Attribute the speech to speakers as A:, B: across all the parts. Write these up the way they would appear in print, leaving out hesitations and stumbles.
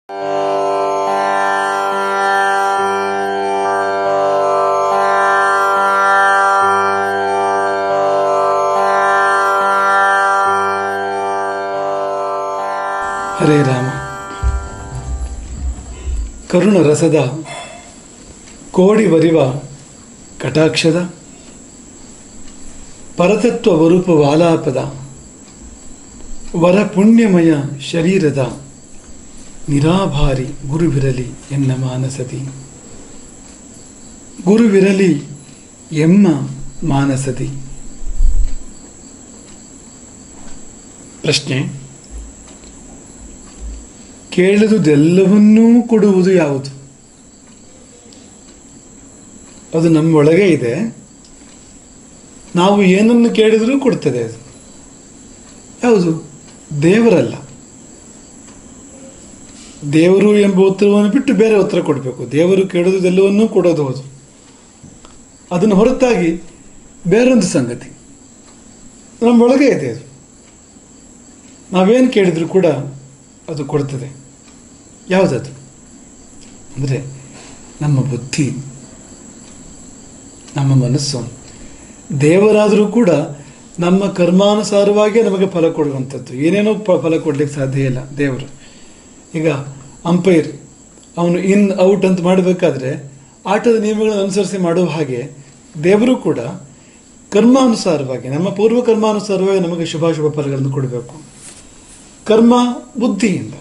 A: ಹರೇ ರಾಮ. ಕರುಣ ರಸದ ಕೋಡಿ ಬರಿವ ಕಟಾಕ್ಷದ ಪರತತ್ವ ವರೂಪ ವಾಲಾಪದ ವರ ಪುಣ್ಯಮಯ ಶರೀರದ ನಿರಾಭಾರಿ ಗುರುವಿರಲಿ ಎನ್ನ ಮಾನಸದಿ, ಗುರುವಿರಲಿ ಎಮ್ಮ ಮಾನಸದಿ. ಪ್ರಶ್ನೆ: ಕೇಳಿದುದೆಲ್ಲವನ್ನೂ ಕೊಡುವುದು ಯಾವುದು? ಅದು ನಮ್ಮೊಳಗೆ ಇದೆ. ನಾವು ಏನನ್ನು ಕೇಳಿದರೂ ಕೊಡ್ತದೆ. ಅದು ಯಾವುದು? ದೇವರಲ್ಲ. ದೇವರು ಎಂಬ ಉತ್ತರವನ್ನು ಬಿಟ್ಟು ಬೇರೆ ಉತ್ತರ ಕೊಡಬೇಕು. ದೇವರು ಕೇಳುವುದೆಲ್ಲವನ್ನೂ ಕೊಡೋದು ಹೌದು. ಅದನ್ನು ಹೊರತಾಗಿ ಬೇರೊಂದು ಸಂಗತಿ ನಮ್ಮೊಳಗೆ ಇದೆ. ಅದು ನಾವೇನು ಕೇಳಿದರೂ ಕೂಡ ಅದು ಕೊಡ್ತದೆ. ಯಾವುದದು ಅಂದರೆ ನಮ್ಮ ಬುದ್ಧಿ, ನಮ್ಮ ಮನಸ್ಸು. ದೇವರಾದರೂ ಕೂಡ ನಮ್ಮ ಕರ್ಮಾನುಸಾರವಾಗಿ ನಮಗೆ ಫಲ ಕೊಡುವಂಥದ್ದು. ಏನೇನೋ ಫಲ ಕೊಡಲಿಕ್ಕೆ ಸಾಧ್ಯ ಇಲ್ಲ ದೇವರು. ಈಗ ಅಂಪೈರ್ ಅವನು ಇನ್ ಔಟ್ ಅಂತ ಮಾಡಬೇಕಾದ್ರೆ ಆಟದ ನಿಯಮಗಳನ್ನು ಅನುಸರಿಸಿ ಮಾಡುವ ಹಾಗೆ ದೇವರು ಕೂಡ ಕರ್ಮಾನುಸಾರವಾಗಿ, ನಮ್ಮ ಪೂರ್ವ ಕರ್ಮಾನುಸಾರವಾಗಿ ನಮಗೆ ಶುಭಾಶುಭ ಫಲಗಳನ್ನು ಕೊಡಬೇಕು. ಕರ್ಮ ಬುದ್ಧಿಯಿಂದ.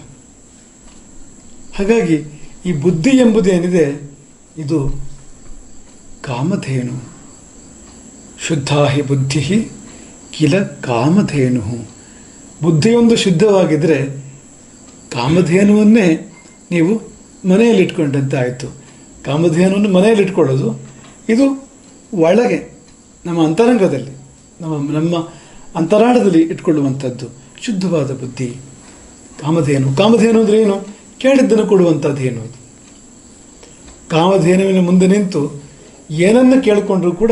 A: ಹಾಗಾಗಿ ಈ ಬುದ್ಧಿ ಎಂಬುದೇನಿದೆ ಇದು ಕಾಮಧೇನು. ಶುದ್ಧಾ ಹಿ ಬುದ್ಧಿ ಕಿಲ ಕಾಮಧೇನು. ಬುದ್ಧಿಯೊಂದು ಶುದ್ಧವಾಗಿದ್ದರೆ ಕಾಮಧೇನುವನ್ನೇ ನೀವು ಮನೆಯಲ್ಲಿಟ್ಕೊಂಡಂತೆ ಆಯಿತು. ಕಾಮಧೇನುವನ್ನು ಮನೆಯಲ್ಲಿಟ್ಕೊಳ್ಳೋದು ಇದು ಒಳಗೆ ನಮ್ಮ ಅಂತರಂಗದಲ್ಲಿ, ನಮ್ಮ ಅಂತರಾಳದಲ್ಲಿ ಇಟ್ಕೊಳ್ಳುವಂಥದ್ದು ಶುದ್ಧವಾದ ಬುದ್ಧಿ ಕಾಮಧೇನು. ಕಾಮಧೇನು ಅಂದರೆ ಏನು? ಕೇಳಿದ್ದನ್ನು ಕೊಡುವಂಥದ್ದೇನು? ಅದು ಕಾಮಧೇನುವಿನ ಮುಂದೆ ನಿಂತು ಏನನ್ನು ಕೇಳಿಕೊಂಡ್ರೂ ಕೂಡ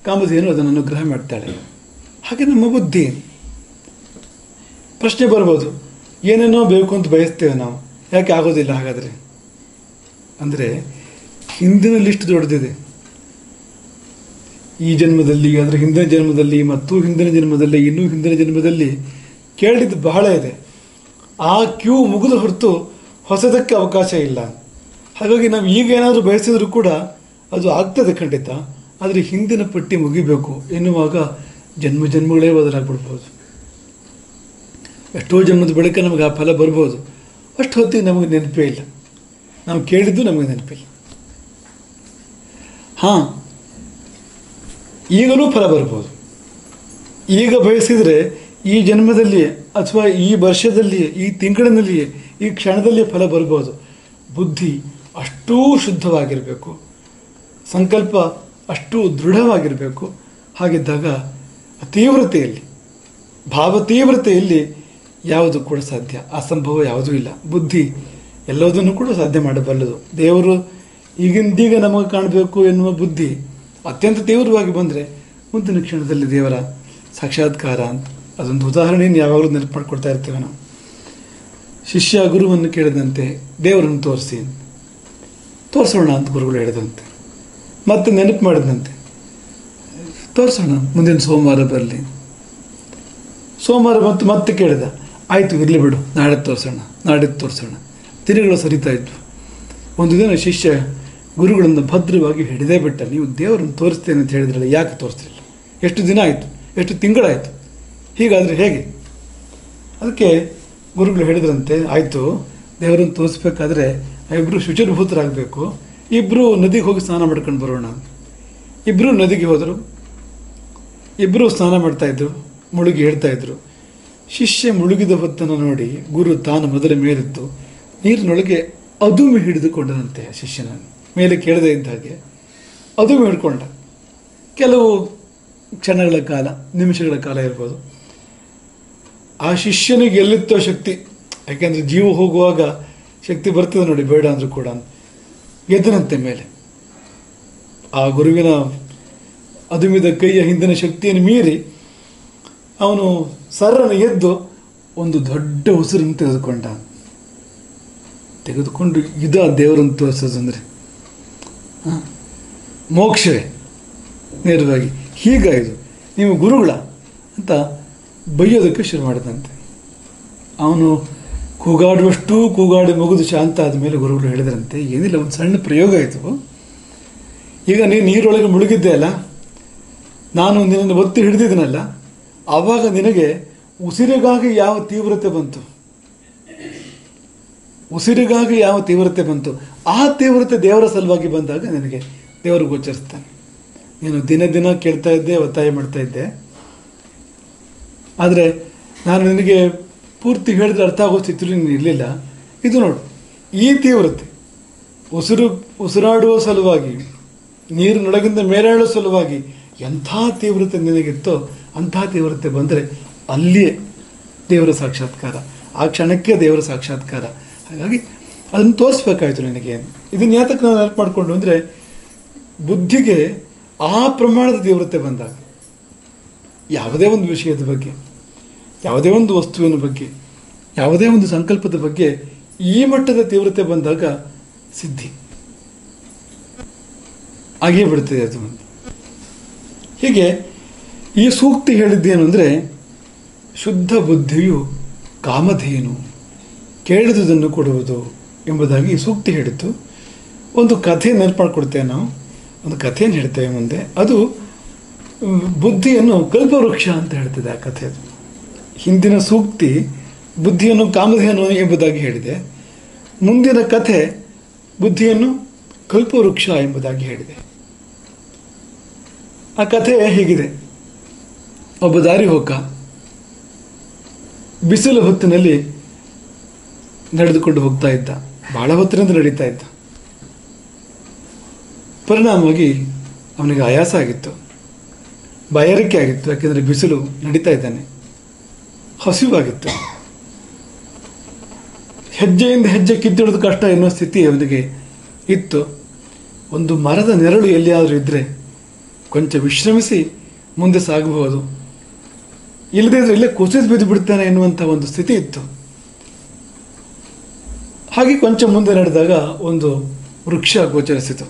A: ಕಾಮಧೇನು ಅದನ್ನು ಅನುಗ್ರಹ ಮಾಡ್ತಾಳೆ. ಹಾಗೆ ನಮ್ಮ ಬುದ್ಧಿ. ಪ್ರಶ್ನೆ ಬರ್ಬೋದು, ಏನೇನೋ ಬೇಕು ಅಂತ ಬಯಸ್ತೇವೆ ನಾವು, ಯಾಕೆ ಆಗೋದಿಲ್ಲ ಹಾಗಾದರೆ? ಅಂದರೆ ಹಿಂದಿನ ಲಿಸ್ಟ್ ದೊಡ್ಡದಿದೆ. ಈ ಜನ್ಮದಲ್ಲಿ, ಅದರ ಹಿಂದಿನ ಜನ್ಮದಲ್ಲಿ, ಮತ್ತು ಹಿಂದಿನ ಜನ್ಮದಲ್ಲಿ, ಇನ್ನೂ ಹಿಂದಿನ ಜನ್ಮದಲ್ಲಿ ಕೇಳಿದ್ದು ಬಹಳ ಇದೆ. ಆ ಕ್ಯೂ ಮುಗಿದು ಹೊರತು ಹೊಸದಕ್ಕೆ ಅವಕಾಶ ಇಲ್ಲ. ಹಾಗಾಗಿ ನಾವು ಈಗ ಏನಾದರೂ ಬಯಸಿದರೂ ಕೂಡ ಅದು ಆಗ್ತದೆ ಖಂಡಿತ. ಆದರೆ ಹಿಂದಿನ ಪಟ್ಟಿ ಮುಗಿಬೇಕು ಎನ್ನುವಾಗ ಜನ್ಮಗಳೇ ಬದಲಾಗ್ಬಿಡ್ಬೋದು. ಎಷ್ಟೋ ಜನ್ಮದ ಬಳಿಕ ನಮಗೆ ಆ ಫಲ ಬರ್ಬೋದು. ಅಷ್ಟು ಹೊತ್ತಿಗೆ ನಮಗೆ ನೆನಪೇ ಇಲ್ಲ. ನಾವು ಕೇಳಿದ್ದು ನಮಗೆ ನೆನಪಿಲ್ಲ. ಹಾಂ, ಈಗಲೂ ಫಲ ಬರ್ಬೋದು. ಈಗ ಬಯಸಿದರೆ ಈ ಜನ್ಮದಲ್ಲಿಯೇ ಅಥವಾ ಈ ವರ್ಷದಲ್ಲಿಯೇ, ಈ ತಿಂಗಳಿನಲ್ಲಿಯೇ, ಈ ಕ್ಷಣದಲ್ಲಿಯೇ ಫಲ ಬರ್ಬೋದು. ಬುದ್ಧಿ ಅಷ್ಟೂ ಶುದ್ಧವಾಗಿರಬೇಕು, ಸಂಕಲ್ಪ ಅಷ್ಟೂ ದೃಢವಾಗಿರಬೇಕು. ಹಾಗಿದ್ದಾಗ ತೀವ್ರತೆಯಲ್ಲಿ, ಭಾವತೀವ್ರತೆಯಲ್ಲಿ ಯಾವುದು ಕೂಡ ಸಾಧ್ಯ, ಅಸಂಭವ ಯಾವುದೂ ಇಲ್ಲ. ಬುದ್ಧಿ ಎಲ್ಲದನ್ನು ಕೂಡ ಸಾಧ್ಯ ಮಾಡಬಲ್ಲದು. ದೇವರು ಈಗಿಂದೀಗ ನಮಗೆ ಕಾಣಬೇಕು ಎನ್ನುವ ಬುದ್ಧಿ ಅತ್ಯಂತ ತೀವ್ರವಾಗಿ ಬಂದರೆ ಮುಂದಿನ ಕ್ಷಣದಲ್ಲಿ ದೇವರ ಸಾಕ್ಷಾತ್ಕಾರ ಅಂತ ಅದೊಂದು ಉದಾಹರಣೆಯನ್ನು ಯಾವಾಗಲೂ ನೆನಪು ಮಾಡಿಕೊಡ್ತಾ ಇರ್ತೇವೆ ನಾವು. ಶಿಷ್ಯ ಗುರುವನ್ನು ಕೇಳಿದಂತೆ ದೇವರನ್ನು ತೋರಿಸೋಣ ಅಂತ ಗುರುಗಳು ಹೇಳಿದಂತೆ, ಮತ್ತೆ ನೆನಪು ಮಾಡಿದಂತೆ ತೋರಿಸೋಣ, ಮುಂದಿನ ಸೋಮವಾರ ಬರಲಿ. ಸೋಮವಾರ ಮತ್ತೆ ಕೇಳಿದ, ಆಯಿತು ಇರಲಿ ಬಿಡು, ನಾಡಿದ್ದು ತೋರಿಸೋಣ. ದಿನಗಳು ಸರಿತಾ ಇದ್ವು. ಒಂದು ದಿನ ಶಿಷ್ಯ ಗುರುಗಳನ್ನು ಭದ್ರವಾಗಿ ಹಿಡಿದೇ ಬಿಟ್ಟ. ನೀವು ದೇವರನ್ನು ತೋರಿಸ್ತೇನೆ ಅಂತ ಹೇಳಿದ್ರಲ್ಲ, ಯಾಕೆ ತೋರಿಸ್ತಿಲ್ಲ? ಎಷ್ಟು ದಿನ ಆಯಿತು, ಎಷ್ಟು ತಿಂಗಳಾಯಿತು, ಹೀಗಾದರೆ ಹೇಗೆ? ಅದಕ್ಕೆ ಗುರುಗಳು ಹೇಳಿದ್ರಂತೆ, ಆಯಿತು ದೇವರನ್ನು ತೋರಿಸ್ಬೇಕಾದ್ರೆ ಇಬ್ಬರು ಶುಚಿರ್ಭೂತರಾಗಬೇಕು, ಇಬ್ಬರು ನದಿಗೆ ಹೋಗಿ ಸ್ನಾನ ಮಾಡ್ಕೊಂಡು ಬರೋಣ. ಇಬ್ಬರು ನದಿಗೆ ಹೋದರು. ಇಬ್ಬರು ಸ್ನಾನ ಮಾಡ್ತಾಯಿದ್ರು, ಮುಳುಗಿ ಹೇಳ್ತಾಯಿದ್ರು. ಶಿಷ್ಯ ಮುಳುಗಿದ ಹೊತ್ತನ್ನು ನೋಡಿ ಗುರು ತಾನು ಮೊದಲ ಮೇಲಿತ್ತು ನೀರಿನೊಳಗೆ ಅದುಮಿ ಹಿಡಿದುಕೊಂಡನಂತೆ. ಶಿಷ್ಯನ ಮೇಲೆ ಕೇಳದೇ ಇದ್ದ ಹಾಗೆ ಅದುಮಿ ಹಿಡ್ಕೊಂಡ. ಕೆಲವು ಕ್ಷಣಗಳ ಕಾಲ, ನಿಮಿಷಗಳ ಕಾಲ ಇರ್ಬೋದು. ಆ ಶಿಷ್ಯನಿಗೆ ಎಲ್ಲಿತ್ತೋ ಶಕ್ತಿ, ಯಾಕೆಂದರೆ ಜೀವ ಹೋಗುವಾಗ ಶಕ್ತಿ ಬರ್ತದೆ ನೋಡಿ, ಬೇಡ ಅಂದರೂ ಕೂಡ ಎದ್ದನಂತೆ ಮೇಲೆ. ಆ ಗುರುವಿನ ಅದುಮಿದ ಕೈಯ ಹಿಂದಿನ ಶಕ್ತಿಯನ್ನು ಮೀರಿ ಅವನು ಸರ್ರನ್ನು ಎದ್ದು ಒಂದು ದೊಡ್ಡ ಉಸಿರನ್ನು ತೆಗೆದುಕೊಂಡ. ತೆಗೆದುಕೊಂಡು ಇದು ಆ ದೇವರನ್ನು ತೋರಿಸೋದಂದರೆ ಮೋಕ್ಷವೇ ನೇರವಾಗಿ. ಹೀಗಾಯಿತು ನೀವು ಗುರುಗಳ ಅಂತ ಬೈಯೋದಕ್ಕೆ ಶುರು ಮಾಡಿದಂತೆ. ಅವನು ಕೂಗಾಡುವಷ್ಟು ಕೂಗಾಡಿ ಮುಗಿದು ಶಾಂತ ಆದಮೇಲೆ ಗುರುಗಳು ಹೇಳಿದ್ರಂತೆ, ಏನಿಲ್ಲ, ಒಂದು ಸಣ್ಣ ಪ್ರಯೋಗ ಆಯಿತು. ಈಗ ನೀನು ನೀರೊಳಗೆ ಮುಳುಗಿದ್ದೆ ಅಲ್ಲ, ನಾನು ನಿನ್ನನ್ನು ಒತ್ತಿ ಹಿಡಿದಿದ್ದೀನಲ್ಲ, ಆವಾಗ ನಿನಗೆ ಉಸಿರಿಗಾಗಿ ಯಾವ ತೀವ್ರತೆ ಬಂತು, ಉಸಿರಿಗಾಗಿ ಯಾವ ತೀವ್ರತೆ ಬಂತು, ಆ ತೀವ್ರತೆ ದೇವರ ಸಲುವಾಗಿ ಬಂದಾಗ ನಿನಗೆ ದೇವರು ಗೋಚರಿಸ್ತಾನೆ. ನೀನು ದಿನ ದಿನ ಕೇಳ್ತಾ ಇದ್ದೆ, ಒತ್ತಾಯ ಮಾಡ್ತಾ ಇದ್ದೆ, ಆದರೆ ನಾನು ನಿನಗೆ ಪೂರ್ತಿ ಹೇಳಿದ್ರೆ ಅರ್ಥ ಆಗೋ ಸ್ಥಿತಿಯಲ್ಲಿ ನೀನು ಇರಲಿಲ್ಲ. ಇದು ನೋಡು, ಈ ತೀವ್ರತೆ ಉಸಿರಾಡುವ ಸಲುವಾಗಿ, ನೀರಿನೊಳಗಿಂದ ಮೇಲೇಳೋ ಸಲುವಾಗಿ ಎಂಥ ತೀವ್ರತೆ ನಿನಗಿತ್ತೋ ಅಂಥ ತೀವ್ರತೆ ಬಂದರೆ ಅಲ್ಲಿಯೇ ದೇವರ ಸಾಕ್ಷಾತ್ಕಾರ, ಆ ಕ್ಷಣಕ್ಕೆ ದೇವರ ಸಾಕ್ಷಾತ್ಕಾರ. ಹಾಗಾಗಿ ಅದನ್ನು ತೋರಿಸ್ಬೇಕಾಯ್ತು ನಿನಗೆ. ಇದನ್ನು ಯಾತಕ್ಕೆ ನಾವು ನೆನಪು ಮಾಡಿಕೊಂಡು ಅಂದರೆ, ಬುದ್ಧಿಗೆ ಆ ಪ್ರಮಾಣದ ತೀವ್ರತೆ ಬಂದಾಗ ಯಾವುದೇ ಒಂದು ವಿಷಯದ ಬಗ್ಗೆ, ಯಾವುದೇ ಒಂದು ವಸ್ತುವಿನ ಬಗ್ಗೆ, ಯಾವುದೇ ಒಂದು ಸಂಕಲ್ಪದ ಬಗ್ಗೆ ಈ ಮಟ್ಟದ ತೀವ್ರತೆ ಬಂದಾಗ ಸಿದ್ಧಿ ಆಗೇ ಬಿಡ್ತದೆ ಅದು. ಹೀಗೆ ಈ ಸೂಕ್ತಿ ಹೇಳಿದ್ದೇನು ಅಂದರೆ, ಶುದ್ಧ ಬುದ್ಧಿಯು ಕಾಮಧೇನು, ಕೇಳಿದುದನ್ನು ಕೊಡುವುದು ಎಂಬುದಾಗಿ ಈ ಸೂಕ್ತಿ ಹೇಳಿತ್ತು. ಒಂದು ಕಥೆ ನೆನಪು ಮಾಡಿಕೊಡ್ತೇವೆ ನಾವು, ಒಂದು ಕಥೆಯನ್ನು ಹೇಳ್ತೇವೆ ಮುಂದೆ. ಅದು ಬುದ್ಧಿಯನ್ನು ಕಲ್ಪವೃಕ್ಷ ಅಂತ ಹೇಳ್ತದೆ ಆ ಕಥೆ. ಅದು ಹಿಂದಿನ ಸೂಕ್ತಿ ಬುದ್ಧಿಯನ್ನು ಕಾಮಧೇನು ಎಂಬುದಾಗಿ ಹೇಳಿದೆ, ಮುಂದಿನ ಕಥೆ ಬುದ್ಧಿಯನ್ನು ಕಲ್ಪವೃಕ್ಷ ಎಂಬುದಾಗಿ ಹೇಳಿದೆ. ಆ ಕಥೆ ಹೀಗಿದೆ. ಒಬ್ಬ ದಾರಿ ಹೋಗ ಬಿಸಿಲು ಹೊತ್ತಿನಲ್ಲಿ ನಡೆದುಕೊಂಡು ಹೋಗ್ತಾ ಇದ್ದ, ಬಹಳ ಹೊತ್ತಿನಿಂದ ನಡೀತಾ ಇದ್ದ. ಪರಿಣಾಮವಾಗಿ ಅವನಿಗೆ ಆಯಾಸ ಆಗಿತ್ತು, ಬಾಯಾರಿಕೆ ಆಗಿತ್ತು. ಯಾಕೆಂದರೆ ಬಿಸಿಲು ನಡೀತಾ ಇದ್ದಾನೆ, ಹಸಿವಾಗಿತ್ತು. ಹೆಜ್ಜೆಯಿಂದ ಹೆಜ್ಜೆ ಕಿತ್ತಿಡೋದು ಕಷ್ಟ ಎನ್ನುವ ಸ್ಥಿತಿ ಅವನಿಗೆ ಇತ್ತು. ಒಂದು ಮರದ ನೆರಳು ಎಲ್ಲಿಯಾದರೂ ಇದ್ದರೆ ಕೊಂಚ ವಿಶ್ರಮಿಸಿ ಮುಂದೆ ಸಾಗಬಹುದು, ಇಲ್ಲದೇ ಇದ್ರೆ ಇಲ್ಲೇ ಕುಸಿದು ಬಿದ್ದು ಬಿಡ್ತಾನೆ ಎನ್ನುವಂಥ ಒಂದು ಸ್ಥಿತಿ ಇತ್ತು. ಹಾಗೆ ಕೊಂಚ ಮುಂದೆ ನಡೆದಾಗ ಒಂದು ವೃಕ್ಷ ಗೋಚರಿಸಿತು.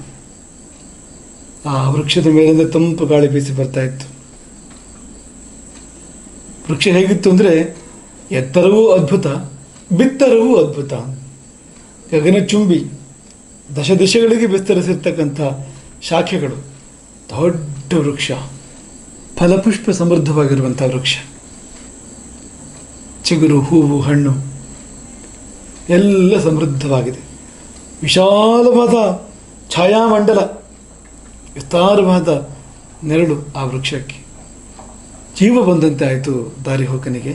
A: ಆ ವೃಕ್ಷದ ಮೇಲಿಂದ ತಂಪು ಗಾಳಿ ಬೀಸಿ ಬರ್ತಾ ಇತ್ತು. ವೃಕ್ಷ ಹೇಗಿತ್ತು ಅಂದರೆ, ಎತ್ತರವೂ ಅದ್ಭುತ, ಬಿತ್ತರವೂ ಅದ್ಭುತ, ಗಗನಚುಂಬಿ, ದಶ ದಿಶೆಗಳಿಗೆ ವಿಸ್ತರಿಸಿರ್ತಕ್ಕಂಥ ಶಾಖೆಗಳು, ದೊಡ್ಡ ವೃಕ್ಷ, ಫಲಪುಷ್ಪ ಸಮೃದ್ಧವಾಗಿರುವಂಥ ವೃಕ್ಷ, ಚಿಗುರು, ಹೂವು, ಹಣ್ಣು ಎಲ್ಲ ಸಮೃದ್ಧವಾಗಿದೆ. ವಿಶಾಲವಾದ ಛಾಯಾಮಂಡಲ, ವಿಸ್ತಾರವಾದ ನೆರಳು ಆ ವೃಕ್ಷಕ್ಕೆ. ಜೀವ ಬಂದಂತೆ ಆಯಿತು ದಾರಿ ಹೋಕನಿಗೆ.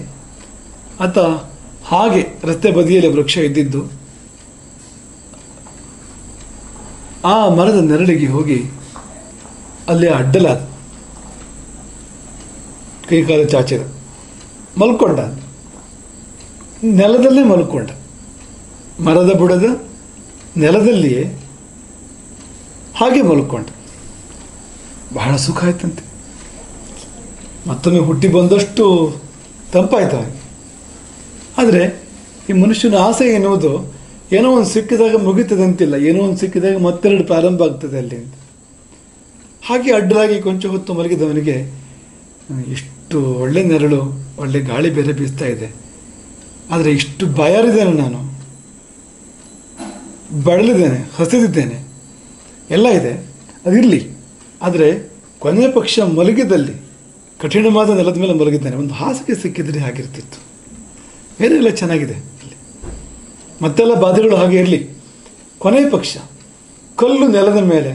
A: ಆತ ಹಾಗೆ ರಸ್ತೆ ಬದಿಯಲ್ಲಿ ವೃಕ್ಷ ಇದ್ದಿದ್ದು, ಆ ಮರದ ನೆರಳಿಗೆ ಹೋಗಿ ಅಲ್ಲಿ ಅಡ್ಡಲಾದ, ಕೈಕಾಲ ಚಾಚಿದ, ಮಲ್ಕೊಂಡ. ನೆಲದಲ್ಲೇ ಮಲ್ಕೊಂಡ, ಮರದ ಬುಡದ ನೆಲದಲ್ಲಿಯೇ ಹಾಗೆ ಮಲ್ಕೊಂಡ. ಬಹಳ ಸುಖ ಆಯ್ತಂತೆ. ಮತ್ತೊಮ್ಮೆ ಹುಟ್ಟಿ ಬಂದಷ್ಟು ತಂಪಾಯ್ತು ಅವನಿಗೆ. ಆದರೆ ಈ ಮನುಷ್ಯನ ಆಸೆ ಎನ್ನುವುದು ಏನೋ ಒಂದು ಸಿಕ್ಕಿದಾಗ ಮುಗಿತದಂತಿಲ್ಲ, ಏನೋ ಒಂದು ಸಿಕ್ಕಿದಾಗ ಮತ್ತೆರಡು ಪ್ರಾರಂಭ ಆಗ್ತದೆ ಅಲ್ಲಿ ಅಂತ. ಹಾಗೆ ಅಡ್ಡಲಾಗಿ ಕೊಂಚ ಹೊತ್ತು ಮಲಗಿದವನಿಗೆ ಇಷ್ಟು ಒಳ್ಳೆ ನೆರಳು, ಒಳ್ಳೆ ಗಾಳಿ ಬೇರೆ ಬೀಸ್ತಾ ಇದೆ, ಆದರೆ ಇಷ್ಟು ಬಾಯಾರಿದ್ದೇನೆ, ನಾನು ಬಳಲಿದ್ದೇನೆ, ಹಸಿದಿದ್ದೇನೆ, ಎಲ್ಲ ಇದೆ, ಅದಿರಲಿ. ಆದರೆ ಕೊನೆಯ ಪಕ್ಷ ಮಲಗಿದಲ್ಲಿ ಕಠಿಣವಾದ ನೆಲದ ಮೇಲೆ ಮಲಗಿದ್ದಾನೆ, ಒಂದು ಹಾಸಿಗೆ ಸಿಕ್ಕಿದ್ರೆ ಹಾಗಿರ್ತಿತ್ತು. ಬೇರೆ ಎಲ್ಲ ಚೆನ್ನಾಗಿದೆ ಇಲ್ಲಿ, ಮತ್ತೆಲ್ಲ ಬಾಧೆಗಳು ಹಾಗೆ ಇರಲಿ, ಕೊನೆಯ ಪಕ್ಷ ಕಲ್ಲು ನೆಲದ ಮೇಲೆ,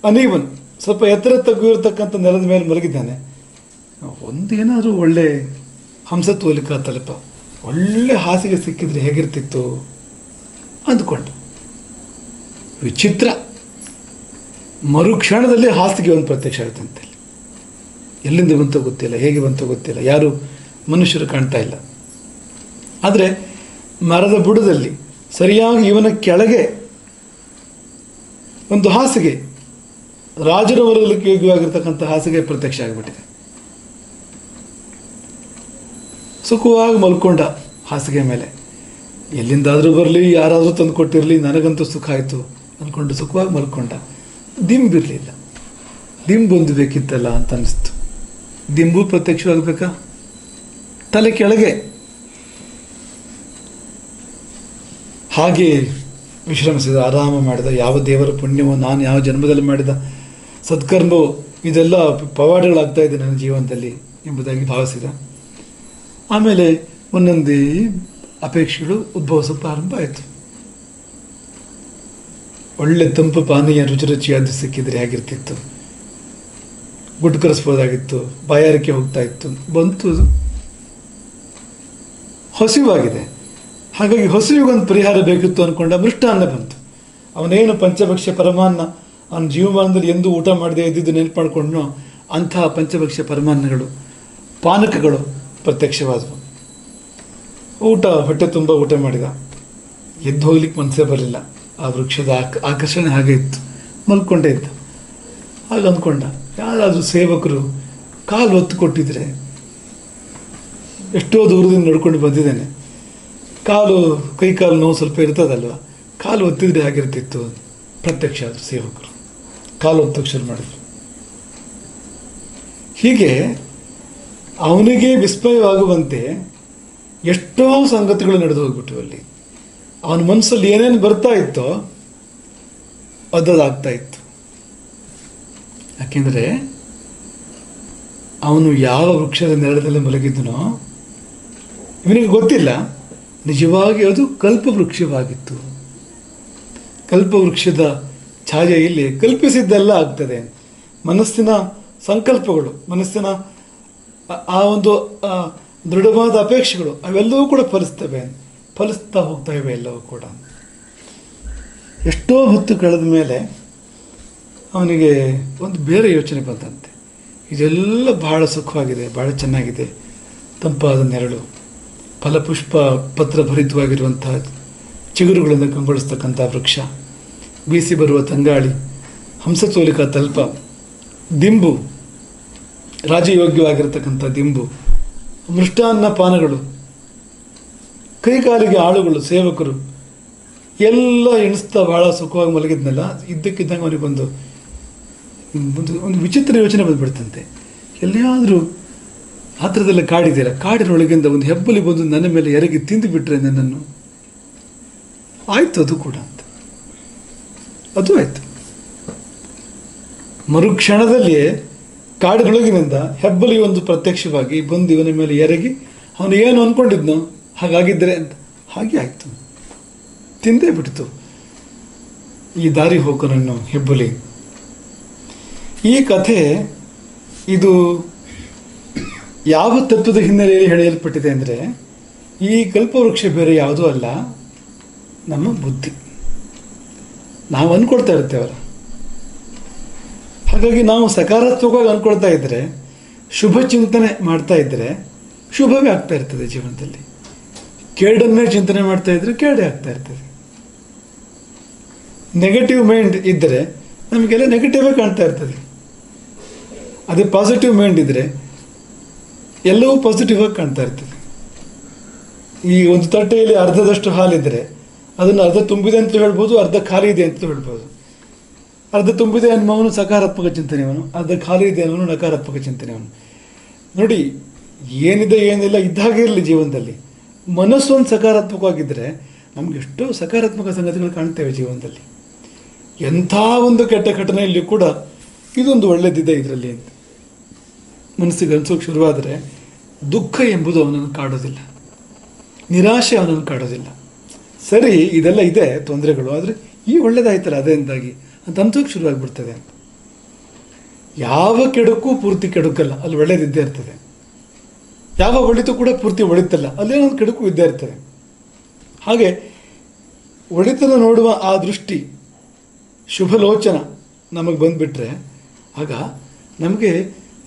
A: ಅನೀವನ್ ಸ್ವಲ್ಪ ಎತ್ತರ ತಗ್ಗು ಇರತಕ್ಕಂಥ ನೆಲದ ಮೇಲೆ ಮಲಗಿದ್ದಾನೆ. ಒಂದೇನಾದರೂ ಒಳ್ಳೆ ಹಂಸತ್ವಲಿಕ ತಲುಪ, ಒಳ್ಳೆ ಹಾಸಿಗೆ ಸಿಕ್ಕಿದ್ರೆ ಹೇಗಿರ್ತಿತ್ತು ಅಂದ್ಕೊಂಡು. ವಿಚಿತ್ರ, ಮರುಕ್ಷಣದಲ್ಲಿ ಹಾಸಿಗೆ ಒಂದು ಪ್ರತ್ಯಕ್ಷ ಆಗುತ್ತಂತೆ. ಎಲ್ಲಿಂದ ಬಂತೋ ಗೊತ್ತಿಲ್ಲ, ಹೇಗೆ ಬಂತೋ ಗೊತ್ತಿಲ್ಲ, ಯಾರು ಮನುಷ್ಯರು ಕಾಣ್ತಾ ಇಲ್ಲ. ಆದರೆ ಮರದ ಬುಡದಲ್ಲಿ ಸರಿಯಾಗಿ ಇವನ ಕೆಳಗೆ ಒಂದು ಹಾಸಿಗೆ, ರಾಜರ ಮಲಗಲಿಕ್ಕೆ ಯೋಗ್ಯವಾಗಿರ್ತಕ್ಕಂಥ ಹಾಸಿಗೆ ಪ್ರತ್ಯಕ್ಷ ಆಗಿಬಿಟ್ಟಿದೆ. ಸುಖವಾಗಿ ಮಲ್ಕೊಂಡ ಹಾಸಿಗೆ ಮೇಲೆ. ಎಲ್ಲಿಂದಾದರೂ ಬರಲಿ, ಯಾರಾದರೂ ತಂದು ಕೊಟ್ಟಿರಲಿ, ನನಗಂತೂ ಸುಖ ಆಯಿತು ಅಂದ್ಕೊಂಡು ಸುಖವಾಗಿ ಮಲ್ಕೊಂಡ. ದಿಂಬಿರಲಿಲ್ಲ. ದಿಂಬೊಂದು ಬೇಕಿತ್ತಲ್ಲ ಅಂತ ಅನ್ನಿಸ್ತು. ದಿಂಬು ಪ್ರತ್ಯಕ್ಷವಾಗಬೇಕಾ? ತಲೆ ಕೆಳಗೆ. ಹಾಗೆ ವಿಶ್ರಮಿಸಿದ, ಆರಾಮ ಮಾಡಿದ. ಯಾವ ದೇವರ ಪುಣ್ಯವೋ, ನಾನು ಯಾವ ಜನ್ಮದಲ್ಲಿ ಮಾಡಿದ ಸತ್ಕರ್ಮವೋ, ಇದೆಲ್ಲ ಪವಾಡಗಳಾಗ್ತಾ ಇದೆ ನನ್ನ ಜೀವನದಲ್ಲಿ ಎಂಬುದಾಗಿ ಭಾವಿಸಿದ. ಆಮೇಲೆ ಒಂದೊಂದೇ ಅಪೇಕ್ಷೆಗಳು ಉದ್ಭವಿಸೋ ಪ್ರಾರಂಭ ಆಯಿತು. ಒಳ್ಳೆ ತಂಪು ಪಾನೀಯ ರುಚಿಯಾದ ಸಿಕ್ಕಿದ್ರೆ ಹೇಗಿರ್ತಿತ್ತು, ಗುಟ್ಕರಿಸ್ಬೋದಾಗಿತ್ತು, ಬಾಯಾರಿಕೆ ಹೋಗ್ತಾ ಇತ್ತು. ಬಂತು, ಹಸಿವಾಗಿದೆ. ಹಾಗಾಗಿ ಹಸಿವಿಗೊಂದು ಪರಿಹಾರ ಬೇಕಿತ್ತು ಅಂದ್ಕೊಂಡ. ಮೃಷ್ಟಾನ್ನ ಬಂತು. ಅವನೇನು ಪಂಚಭಕ್ಷ್ಯ ಪರಮಾನ್ನ ಅವನ ಜೀವಮಾನದಲ್ಲಿ ಎಂದೂ ಊಟ ಮಾಡದೆ ಇದ್ದಿದ್ದು ನೆನಪು ಮಾಡಿಕೊಂಡ್ನೋ ಅಂತಹ ಪಂಚಭಕ್ಷ್ಯ ಪರಮಾನ್ನಗಳು, ಪಾನಕಗಳು ಪ್ರತ್ಯಕ್ಷವಾದವು. ಊಟ, ಹೊಟ್ಟೆ ತುಂಬ ಊಟ ಮಾಡಿದ. ಎದ್ದು ಹೋಗ್ಲಿಕ್ಕೆ ಮನಸ್ಸೇ ಬರಲಿಲ್ಲ. ಆ ವೃಕ್ಷದ ಆಕರ್ಷಣೆ ಹಾಗೆ ಇತ್ತು. ಮಲ್ಕೊಂಡೇ ಇದ್ದ. ಆಗ ಅಂದ್ಕೊಂಡ, ಯಾರಾದರೂ ಸೇವಕರು ಕಾಲು ಒತ್ತು ಕೊಟ್ಟಿದ್ರೆ, ಎಷ್ಟೋ ದೂರದಿಂದ ನಡ್ಕೊಂಡು ಬಂದಿದ್ದೇನೆ, ಕೈಕಾಲು ನೋವು ಸ್ವಲ್ಪ ಇರ್ತದಲ್ವ, ಕಾಲು ಒತ್ತಿದ್ರೆ ಹೇಗಿರ್ತಿತ್ತು. ಪ್ರತ್ಯಕ್ಷ ಆದರು ಸೇವಕರು, ಕಾಲು ಒತ್ತಕ್ಕೆ ಶುರು ಮಾಡಿದ್ರು. ಹೀಗೆ ಅವನಿಗೆ ವಿಸ್ಮಯವಾಗುವಂತೆ ಎಷ್ಟೋ ಸಂಗತಿಗಳು ನಡೆದು ಹೋಗ್ಬಿಟ್ಟು ಅಲ್ಲಿ. ಅವನ ಮನಸ್ಸಲ್ಲಿ ಏನೇನು ಬರ್ತಾ ಇತ್ತೋ ಅದಾಗ್ತಾ ಇತ್ತು. ಯಾಕೆಂದರೆ ಅವನು ಯಾವ ವೃಕ್ಷದ ನೆರಳದಲ್ಲಿ ಮಲಗಿದ್ದನೋ ಇವನಿಗೆ ಗೊತ್ತಿಲ್ಲ. ನಿಜವಾಗಿ ಅದು ಕಲ್ಪವೃಕ್ಷವಾಗಿತ್ತು. ಕಲ್ಪವೃಕ್ಷದ ಛಾಯೆಯಲ್ಲಿ ಕಲ್ಪಿಸಿದ್ದೆಲ್ಲ ಆಗ್ತದೆ. ಮನಸ್ಸಿನ ಸಂಕಲ್ಪಗಳು, ಮನಸ್ಸಿನ ಆ ಒಂದು ದೃಢವಾದ ಅಪೇಕ್ಷೆಗಳು ಅವೆಲ್ಲವೂ ಕೂಡ ಫಲಿಸ್ತಾ ಹೋಗ್ತಾ ಇವೆ ಎಲ್ಲವೂ ಕೂಡ. ಎಷ್ಟೋ ಹೊತ್ತು ಕಳೆದ ಮೇಲೆ ಅವನಿಗೆ ಒಂದು ಬೇರೆ ಯೋಚನೆ ಬಂದಂತೆ. ಇದೆಲ್ಲ ಬಹಳ ಸುಖವಾಗಿದೆ, ಬಹಳ ಚೆನ್ನಾಗಿದೆ. ತಂಪಾದ ನೆರಳು, ಫಲಪುಷ್ಪ ಪತ್ರ ಭರಿತವಾಗಿರುವಂತಹ ಚಿಗುರುಗಳಿಂದ ಕಂಗೊಳಿಸ್ತಕ್ಕಂಥ ವೃಕ್ಷ, ಬೀಸಿ ಬರುವ ತಂಗಾಳಿ, ಹಂಸತೋಲಿಕ ತಲ್ಪ, ದಿಂಬು, ರಾಜಯೋಗ್ಯವಾಗಿರತಕ್ಕಂಥ ದಿಂಬು, ಮೃಷ್ಟಾನ್ನ ಪಾನಗಳು, ಕೈಕಾಲಿಗೆ ಆಳುಗಳು, ಸೇವಕರು ಎಲ್ಲ ಎಣಿಸ್ತಾ ಬಹಳ ಸುಖವಾಗಿ ಮಲಗಿದ್ನಲ್ಲ. ಇದ್ದಕ್ಕಿದ್ದಂಗೆ ಅವನಿಗೊಂದು ಒಂದು ವಿಚಿತ್ರ ಯೋಚನೆ ಬಂದುಬಿಡ್ತಂತೆ. ಎಲ್ಲಿಯಾದರೂ ಹತ್ತಿರದಲ್ಲೇ ಕಾಡಿದ್ದೀರ, ಕಾಡಿನೊಳಗಿಂದ ಒಂದು ಹೆಬ್ಬಲಿ ಬಂದು ನನ್ನ ಮೇಲೆ ಎರಗಿ ತಿಂದು ಬಿಟ್ರೆ ನನ್ನನ್ನು, ಆಯಿತು ಅದು ಕೂಡ ಅಂತ. ಅದು ಆಯಿತು. ಮರುಕ್ಷಣದಲ್ಲಿಯೇ ಕಾಡಿನೊಳಗಿನಿಂದ ಹೆಬ್ಬಲಿ ಒಂದು ಪ್ರತ್ಯಕ್ಷವಾಗಿ ಬಂದು ಇವನ ಮೇಲೆ ಎರಗಿ ಅವನು ಏನು ಅಂದ್ಕೊಂಡಿದ್ನೋ ಹಾಗಾಗಿದ್ದರೆ ಅಂತ ಹಾಗೆ ಆಯಿತು. ತಿಂದೇ ಬಿಡ್ತು ಈ ದಾರಿ ಹೋಗೋನನ್ನು ಹೆಬ್ಬಲಿ. ಈ ಕಥೆ ಇದು ಯಾವ ತತ್ವದ ಹಿನ್ನೆಲೆಯಲ್ಲಿ ಹೇಳಲ್ಪಟ್ಟಿದೆ ಅಂದರೆ, ಈ ಕಲ್ಪವೃಕ್ಷ ಬೇರೆ ಯಾವುದೂ ಅಲ್ಲ, ನಮ್ಮ ಬುದ್ಧಿ. ನಾವು ಅಂದ್ಕೊಳ್ತಾ ಇರ್ತೇವಲ್ಲ, ಹಾಗಾಗಿ ನಾವು ಸಕಾರಾತ್ಮಕವಾಗಿ ಅಂದ್ಕೊಳ್ತಾ ಇದ್ದರೆ, ಶುಭ ಚಿಂತನೆ ಮಾಡ್ತಾ ಇದ್ದರೆ ಶುಭವೇ ಆಗ್ತಾ ಇರ್ತದೆ ಜೀವನದಲ್ಲಿ. ಕೇಡನ್ನೇ ಚಿಂತನೆ ಮಾಡ್ತಾ ಇದ್ರೆ ಕೇಡೇ ಆಗ್ತಾ ಇರ್ತದೆ. ನೆಗೆಟಿವ್ ಮೈಂಡ್ ಇದ್ದರೆ ನಮಗೆಲ್ಲ ನೆಗೆಟಿವೇ ಕಾಣ್ತಾ ಇರ್ತದೆ. ಅದೇ ಪಾಸಿಟಿವ್ ಮೈಂಡ್ ಇದ್ದರೆ ಎಲ್ಲವೂ ಪಾಸಿಟಿವ್ ಆಗಿ ಕಾಣ್ತಾ ಇರ್ತದೆ. ಈ ಒಂದು ತಟ್ಟೆಯಲ್ಲಿ ಅರ್ಧದಷ್ಟು ಹಾಲಿದ್ದರೆ ಅದನ್ನು ಅರ್ಧ ತುಂಬಿದೆ ಅಂತ ಹೇಳ್ಬೋದು, ಅರ್ಧ ಖಾಲಿ ಇದೆ ಅಂತ ಹೇಳ್ಬೋದು. ಅರ್ಧ ತುಂಬಿದೆ ಅನ್ನೋವನು ಸಕಾರಾತ್ಮಕ ಚಿಂತನೆಯವನು, ಅರ್ಧ ಖಾಲಿ ಇದೆ ಅನ್ನೋನು ನಕಾರಾತ್ಮಕ ಚಿಂತನೆಯವನು. ನೋಡಿ, ಏನಿದೆ ಏನಿಲ್ಲ ಇದ್ದಾಗೆ ಇರಲಿ ಜೀವನದಲ್ಲಿ. ಮನಸ್ಸೊಂದು ಸಕಾರಾತ್ಮಕವಾಗಿದ್ದರೆ ನಮ್ಗೆ ಎಷ್ಟೋ ಸಕಾರಾತ್ಮಕ ಸಂಗತಿಗಳು ಕಾಣ್ತೇವೆ ಜೀವನದಲ್ಲಿ. ಎಂಥ ಒಂದು ಕೆಟ್ಟ ಘಟನೆಯಲ್ಲಿ ಕೂಡ ಇದೊಂದು ಒಳ್ಳೆಯದಿದೆ ಇದರಲ್ಲಿ ಅಂತ ಮನಸ್ಸಿಗೆ ಅನಿಸೋಕೆ ಶುರುವಾದರೆ ದುಃಖ ಎಂಬುದು ಅವನನ್ನು ಕಾಡೋದಿಲ್ಲ, ನಿರಾಶೆ ಅವನನ್ನು ಕಾಡೋದಿಲ್ಲ. ಸರಿ, ಇದೆಲ್ಲ ಇದೆ ತೊಂದರೆಗಳು, ಆದರೆ ಈ ಒಳ್ಳೇದಾಯ್ತಲ್ಲ ಅದರಿಂದಾಗಿ ಅಂತ ಅನ್ಸೋಕೆ ಶುರುವಾಗಿಬಿಡ್ತದೆ. ಯಾವ ಕೆಡುಕು ಪೂರ್ತಿ ಕೆಡುಕಲ್ಲ, ಅಲ್ಲಿ ಒಳ್ಳೇದಿದ್ದೇ ಇರ್ತದೆ. ಯಾವ ಒಳಿತು ಕೂಡ ಪೂರ್ತಿ ಒಳಿತಲ್ಲ, ಅಲ್ಲೇನೊಂದು ಕೆಡುಕು ಇದ್ದೇ ಇರ್ತದೆ. ಹಾಗೆ ಒಳಿತನ್ನು ನೋಡುವ ಆ ದೃಷ್ಟಿ, ಶುಭಲೋಚನ ನಮಗೆ ಬಂದುಬಿಟ್ರೆ ಆಗ ನಮಗೆ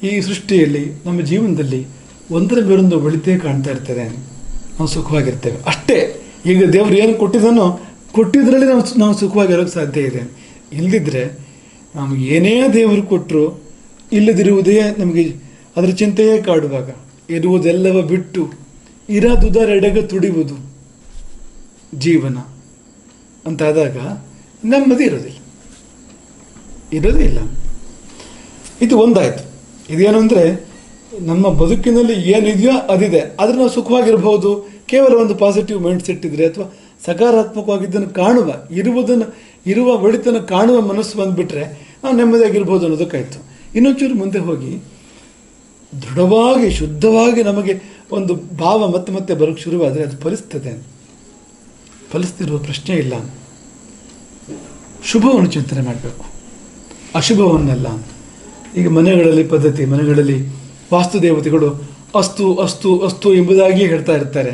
A: ಈ ಸೃಷ್ಟಿಯಲ್ಲಿ ನಮ್ಮ ಜೀವನದಲ್ಲಿ ಒಂದರ ಮೇಲೊಂದು ಒಳಿತೇ ಕಾಣ್ತಾ ಇರ್ತದೆ, ನಾವು ಸುಖವಾಗಿರ್ತೇವೆ ಅಷ್ಟೇ. ಈಗ ದೇವರು ಏನು ಕೊಟ್ಟಿದ್ದಾನೋ ಕೊಟ್ಟಿದ್ರಲ್ಲಿ ನಾವು ಸುಖವಾಗಿರೋಕ್ಕೆ ಸಾಧ್ಯ ಇದೆ. ಇಲ್ಲದಿದ್ದರೆ ನಮಗೆ ಏನೇ ದೇವರು ಕೊಟ್ಟರು ಇಲ್ಲದಿರುವುದೇ ನಮಗೆ ಅದರ ಚಿಂತೆಯೇ ಕಾಡುವಾಗ, ಇರುವುದೆಲ್ಲವ ಬಿಟ್ಟು ಇರದುದರೆಡೆಗೆ ತುಡಿಯುವುದು. ಜೀವನ ಅಂತಾದಾಗ ನೆಮ್ಮದಿ ಇರೋದೇ ಇಲ್ಲ. ಇದು ಒಂದಾಯಿತು. ಇದೇನು ಅಂದರೆ ನಮ್ಮ ಬದುಕಿನಲ್ಲಿ ಏನಿದೆಯೋ ಅದಿದೆ, ಆದರೆ ನಾವು ಸುಖವಾಗಿರ್ಬೋದು. ಕೇವಲ ಒಂದು ಪಾಸಿಟಿವ್ ಮೈಂಡ್ ಸೆಟ್ ಇದ್ದರೆ ಅಥವಾ ಸಕಾರಾತ್ಮಕವಾಗಿದ್ದನ್ನು ಇರುವ ಒಳಿತನ್ನು ಕಾಣುವ ಮನಸ್ಸು ಬಂದುಬಿಟ್ರೆ ನಾವು ನೆಮ್ಮದಿಯಾಗಿರ್ಬೋದು ಅನ್ನೋದಕ್ಕಾಯಿತು. ಇನ್ನೊಂಚೂರು ಮುಂದೆ ಹೋಗಿ ದೃಢವಾಗಿ ಶುದ್ಧವಾಗಿ ನಮಗೆ ಒಂದು ಭಾವ ಮತ್ತೆ ಮತ್ತೆ ಬರೋಕ್ಕೆ ಶುರುವಾದರೆ ಅದು ಫಲಿಸ್ತಿರುವ ಪ್ರಶ್ನೆ ಇಲ್ಲ. ಶುಭವನ್ನು ಚಿಂತನೆ ಮಾಡಬೇಕು, ಅಶುಭವನ್ನೆಲ್ಲ. ಈಗ ಮನೆಗಳಲ್ಲಿ ವಾಸ್ತುದೇವತೆಗಳು ಅಸ್ತು ಅಸ್ತು ಅಸ್ತು ಎಂಬುದಾಗಿ ಹೇಳ್ತಾ ಇರ್ತಾರೆ.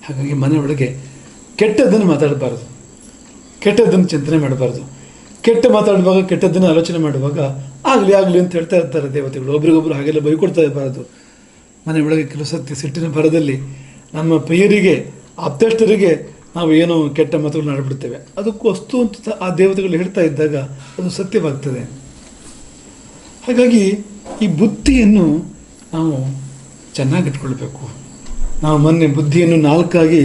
A: ಹಾಗಾಗಿ ಮನೆಯೊಳಗೆ ಕೆಟ್ಟದ್ದನ್ನು ಮಾತಾಡಬಾರ್ದು, ಕೆಟ್ಟದ್ದನ್ನು ಚಿಂತನೆ ಮಾಡಬಾರ್ದು. ಮಾತಾಡುವಾಗ ಕೆಟ್ಟದ್ದನ್ನು ಆಲೋಚನೆ ಮಾಡುವಾಗ ಆಗಲಿ ಅಂತ ಹೇಳ್ತಾ ಇರ್ತಾರೆ ದೇವತೆಗಳು. ಒಬ್ರಿಗೊಬ್ರು ಹಾಗೆಲ್ಲ ಬೈಕೊಡ್ತಾ ಇರಬಾರ್ದು. ಮನೆಯೊಳಗೆ ಕೆಲವು ಸತ್ಯ ಸಿಟ್ಟಿನ ಭರದಲ್ಲಿ ನಮ್ಮ ಪ್ರಿಯರಿಗೆ ಆಪ್ತೇಷ್ಟರಿಗೆ ನಾವು ಏನೋ ಕೆಟ್ಟ ಮಾತುಗಳನ್ನ ಆಡ್ಬಿಡ್ತೇವೆ. ಅದಕ್ಕೂ ಅಸ್ತು ಅಂತ ಆ ದೇವತೆಗಳು ಹೇಳ್ತಾ ಇದ್ದಾಗ ಅದು ಸತ್ಯವಾಗ್ತದೆ. ಹಾಗಾಗಿ ಈ ಬುದ್ಧಿಯನ್ನು ನಾವು ಚೆನ್ನಾಗಿಟ್ಕೊಳ್ಬೇಕು. ನಾವು ಮೊನ್ನೆ ಬುದ್ಧಿಯನ್ನು ನಾಲ್ಕಾಗಿ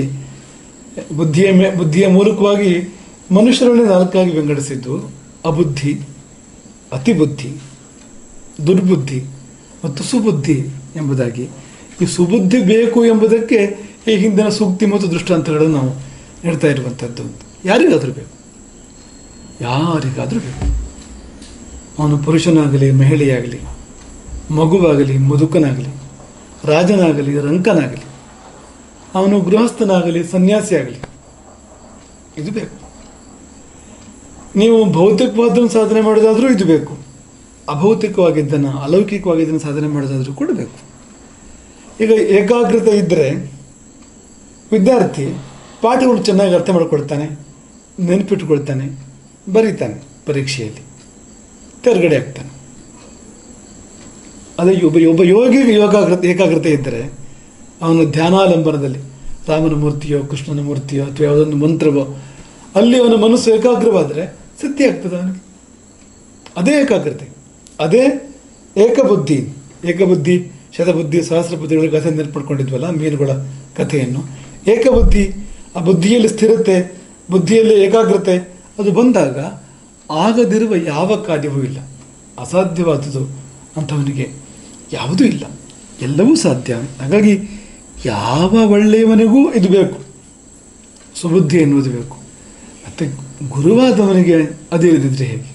A: ಬುದ್ಧಿಯ ಮೂಲಕವಾಗಿ ಮನುಷ್ಯರನ್ನೇ ನಾಲ್ಕಾಗಿ ವಿಂಗಡಿಸಿದ್ದು: ಅಬುದ್ಧಿ, ಅತಿಬುದ್ಧಿ, ದುರ್ಬುದ್ಧಿ ಮತ್ತು ಸುಬುದ್ಧಿ ಎಂಬುದಾಗಿ. ಈ ಸುಬುದ್ಧಿ ಬೇಕು ಎಂಬುದಕ್ಕೆ ಈ ಹಿಂದಿನ ಸೂಕ್ತಿ ಮತ್ತು ದೃಷ್ಟಾಂತಗಳನ್ನು ನಾವು ನೀಡ್ತಾ ಇರುವಂಥದ್ದು. ಯಾರಿಗಾದರೂ ಬೇಕು. ಅವನು ಪುರುಷನಾಗಲಿ, ಮಹಿಳೆಯಾಗಲಿ, ಮಗುವಾಗಲಿ, ಮುದುಕನಾಗಲಿ, ರಾಜನಾಗಲಿ, ರಂಕನಾಗಲಿ, ಅವನು ಗೃಹಸ್ಥನಾಗಲಿ, ಸನ್ಯಾಸಿಯಾಗಲಿ, ಇದು ಬೇಕು. ನೀವು ಭೌತಿಕವಾದನ್ನು ಸಾಧನೆ ಮಾಡೋದಾದರೂ ಇದು ಬೇಕು. ಅಭೌತಿಕವಾಗಿದ್ದನ್ನು, ಅಲೌಕಿಕವಾಗಿದ್ದನ್ನು ಸಾಧನೆ ಮಾಡೋದಾದರೂ ಕೂಡ ಬೇಕು. ಈಗ ಏಕಾಗ್ರತೆ ಇದ್ದರೆ ವಿದ್ಯಾರ್ಥಿ ಪಾಠಗಳು ಚೆನ್ನಾಗಿ ಅರ್ಥ ಮಾಡ್ಕೊಳ್ತಾನೆ, ನೆನಪಿಟ್ಕೊಳ್ತಾನೆ, ಬರೀತಾನೆ, ಪರೀಕ್ಷೆಯಲ್ಲಿ ತೆರಗಡೆ ಆಗ್ತಾನೆ. ಅದೇ ಒಬ್ಬ ಯೋಗಿಗೆ ಏಕಾಗ್ರತೆ ಇದ್ದರೆ ಅವನು ಧ್ಯಾನಾಲಂಬನದಲ್ಲಿ ರಾಮನ ಮೂರ್ತಿಯೋ ಕೃಷ್ಣನ ಮೂರ್ತಿಯೋ ಅಥವಾ ಯಾವುದೊಂದು ಮಂತ್ರವೋ ಅಲ್ಲಿ ಅವನ ಮನಸ್ಸು ಏಕಾಗ್ರವಾದರೆ ಸಿದ್ಧಿ ಆಗ್ತದೆ ಅವನಿಗೆ. ಅದೇ ಏಕಾಗ್ರತೆ, ಅದೇ ಏಕಬುದ್ಧಿ ಶತಬುದ್ಧಿ ಸಹಸ್ರ ಬುದ್ಧಿಗಳ ಕಥೆ ನೆನಪಡ್ಕೊಂಡಿದ್ವಲ್ಲ, ಮೀನುಗಳ ಕಥೆಯನ್ನು. ಏಕಬುದ್ಧಿ, ಆ ಬುದ್ಧಿಯಲ್ಲಿ ಸ್ಥಿರತೆ, ಬುದ್ಧಿಯಲ್ಲಿ ಏಕಾಗ್ರತೆ ಅದು ಬಂದಾಗ ಆಗದಿರುವ ಯಾವ ಕಾರ್ಯವೂ ಇಲ್ಲ. ಅಸಾಧ್ಯವಾದುದು ಅಂಥವನಿಗೆ ಯಾವುದೂ ಇಲ್ಲ, ಎಲ್ಲವೂ ಸಾಧ್ಯ. ಹಾಗಾಗಿ ಯಾವ ಒಳ್ಳೆಯವನಿಗೂ ಇದು ಬೇಕು, ಸುಬುದ್ಧಿ ಎನ್ನುವುದು ಬೇಕು. ಮತ್ತು ಗುರುವಾದವನಿಗೆ ಅದೇ ಇದ್ದಿದ್ರೆ ಹೇಗೆ?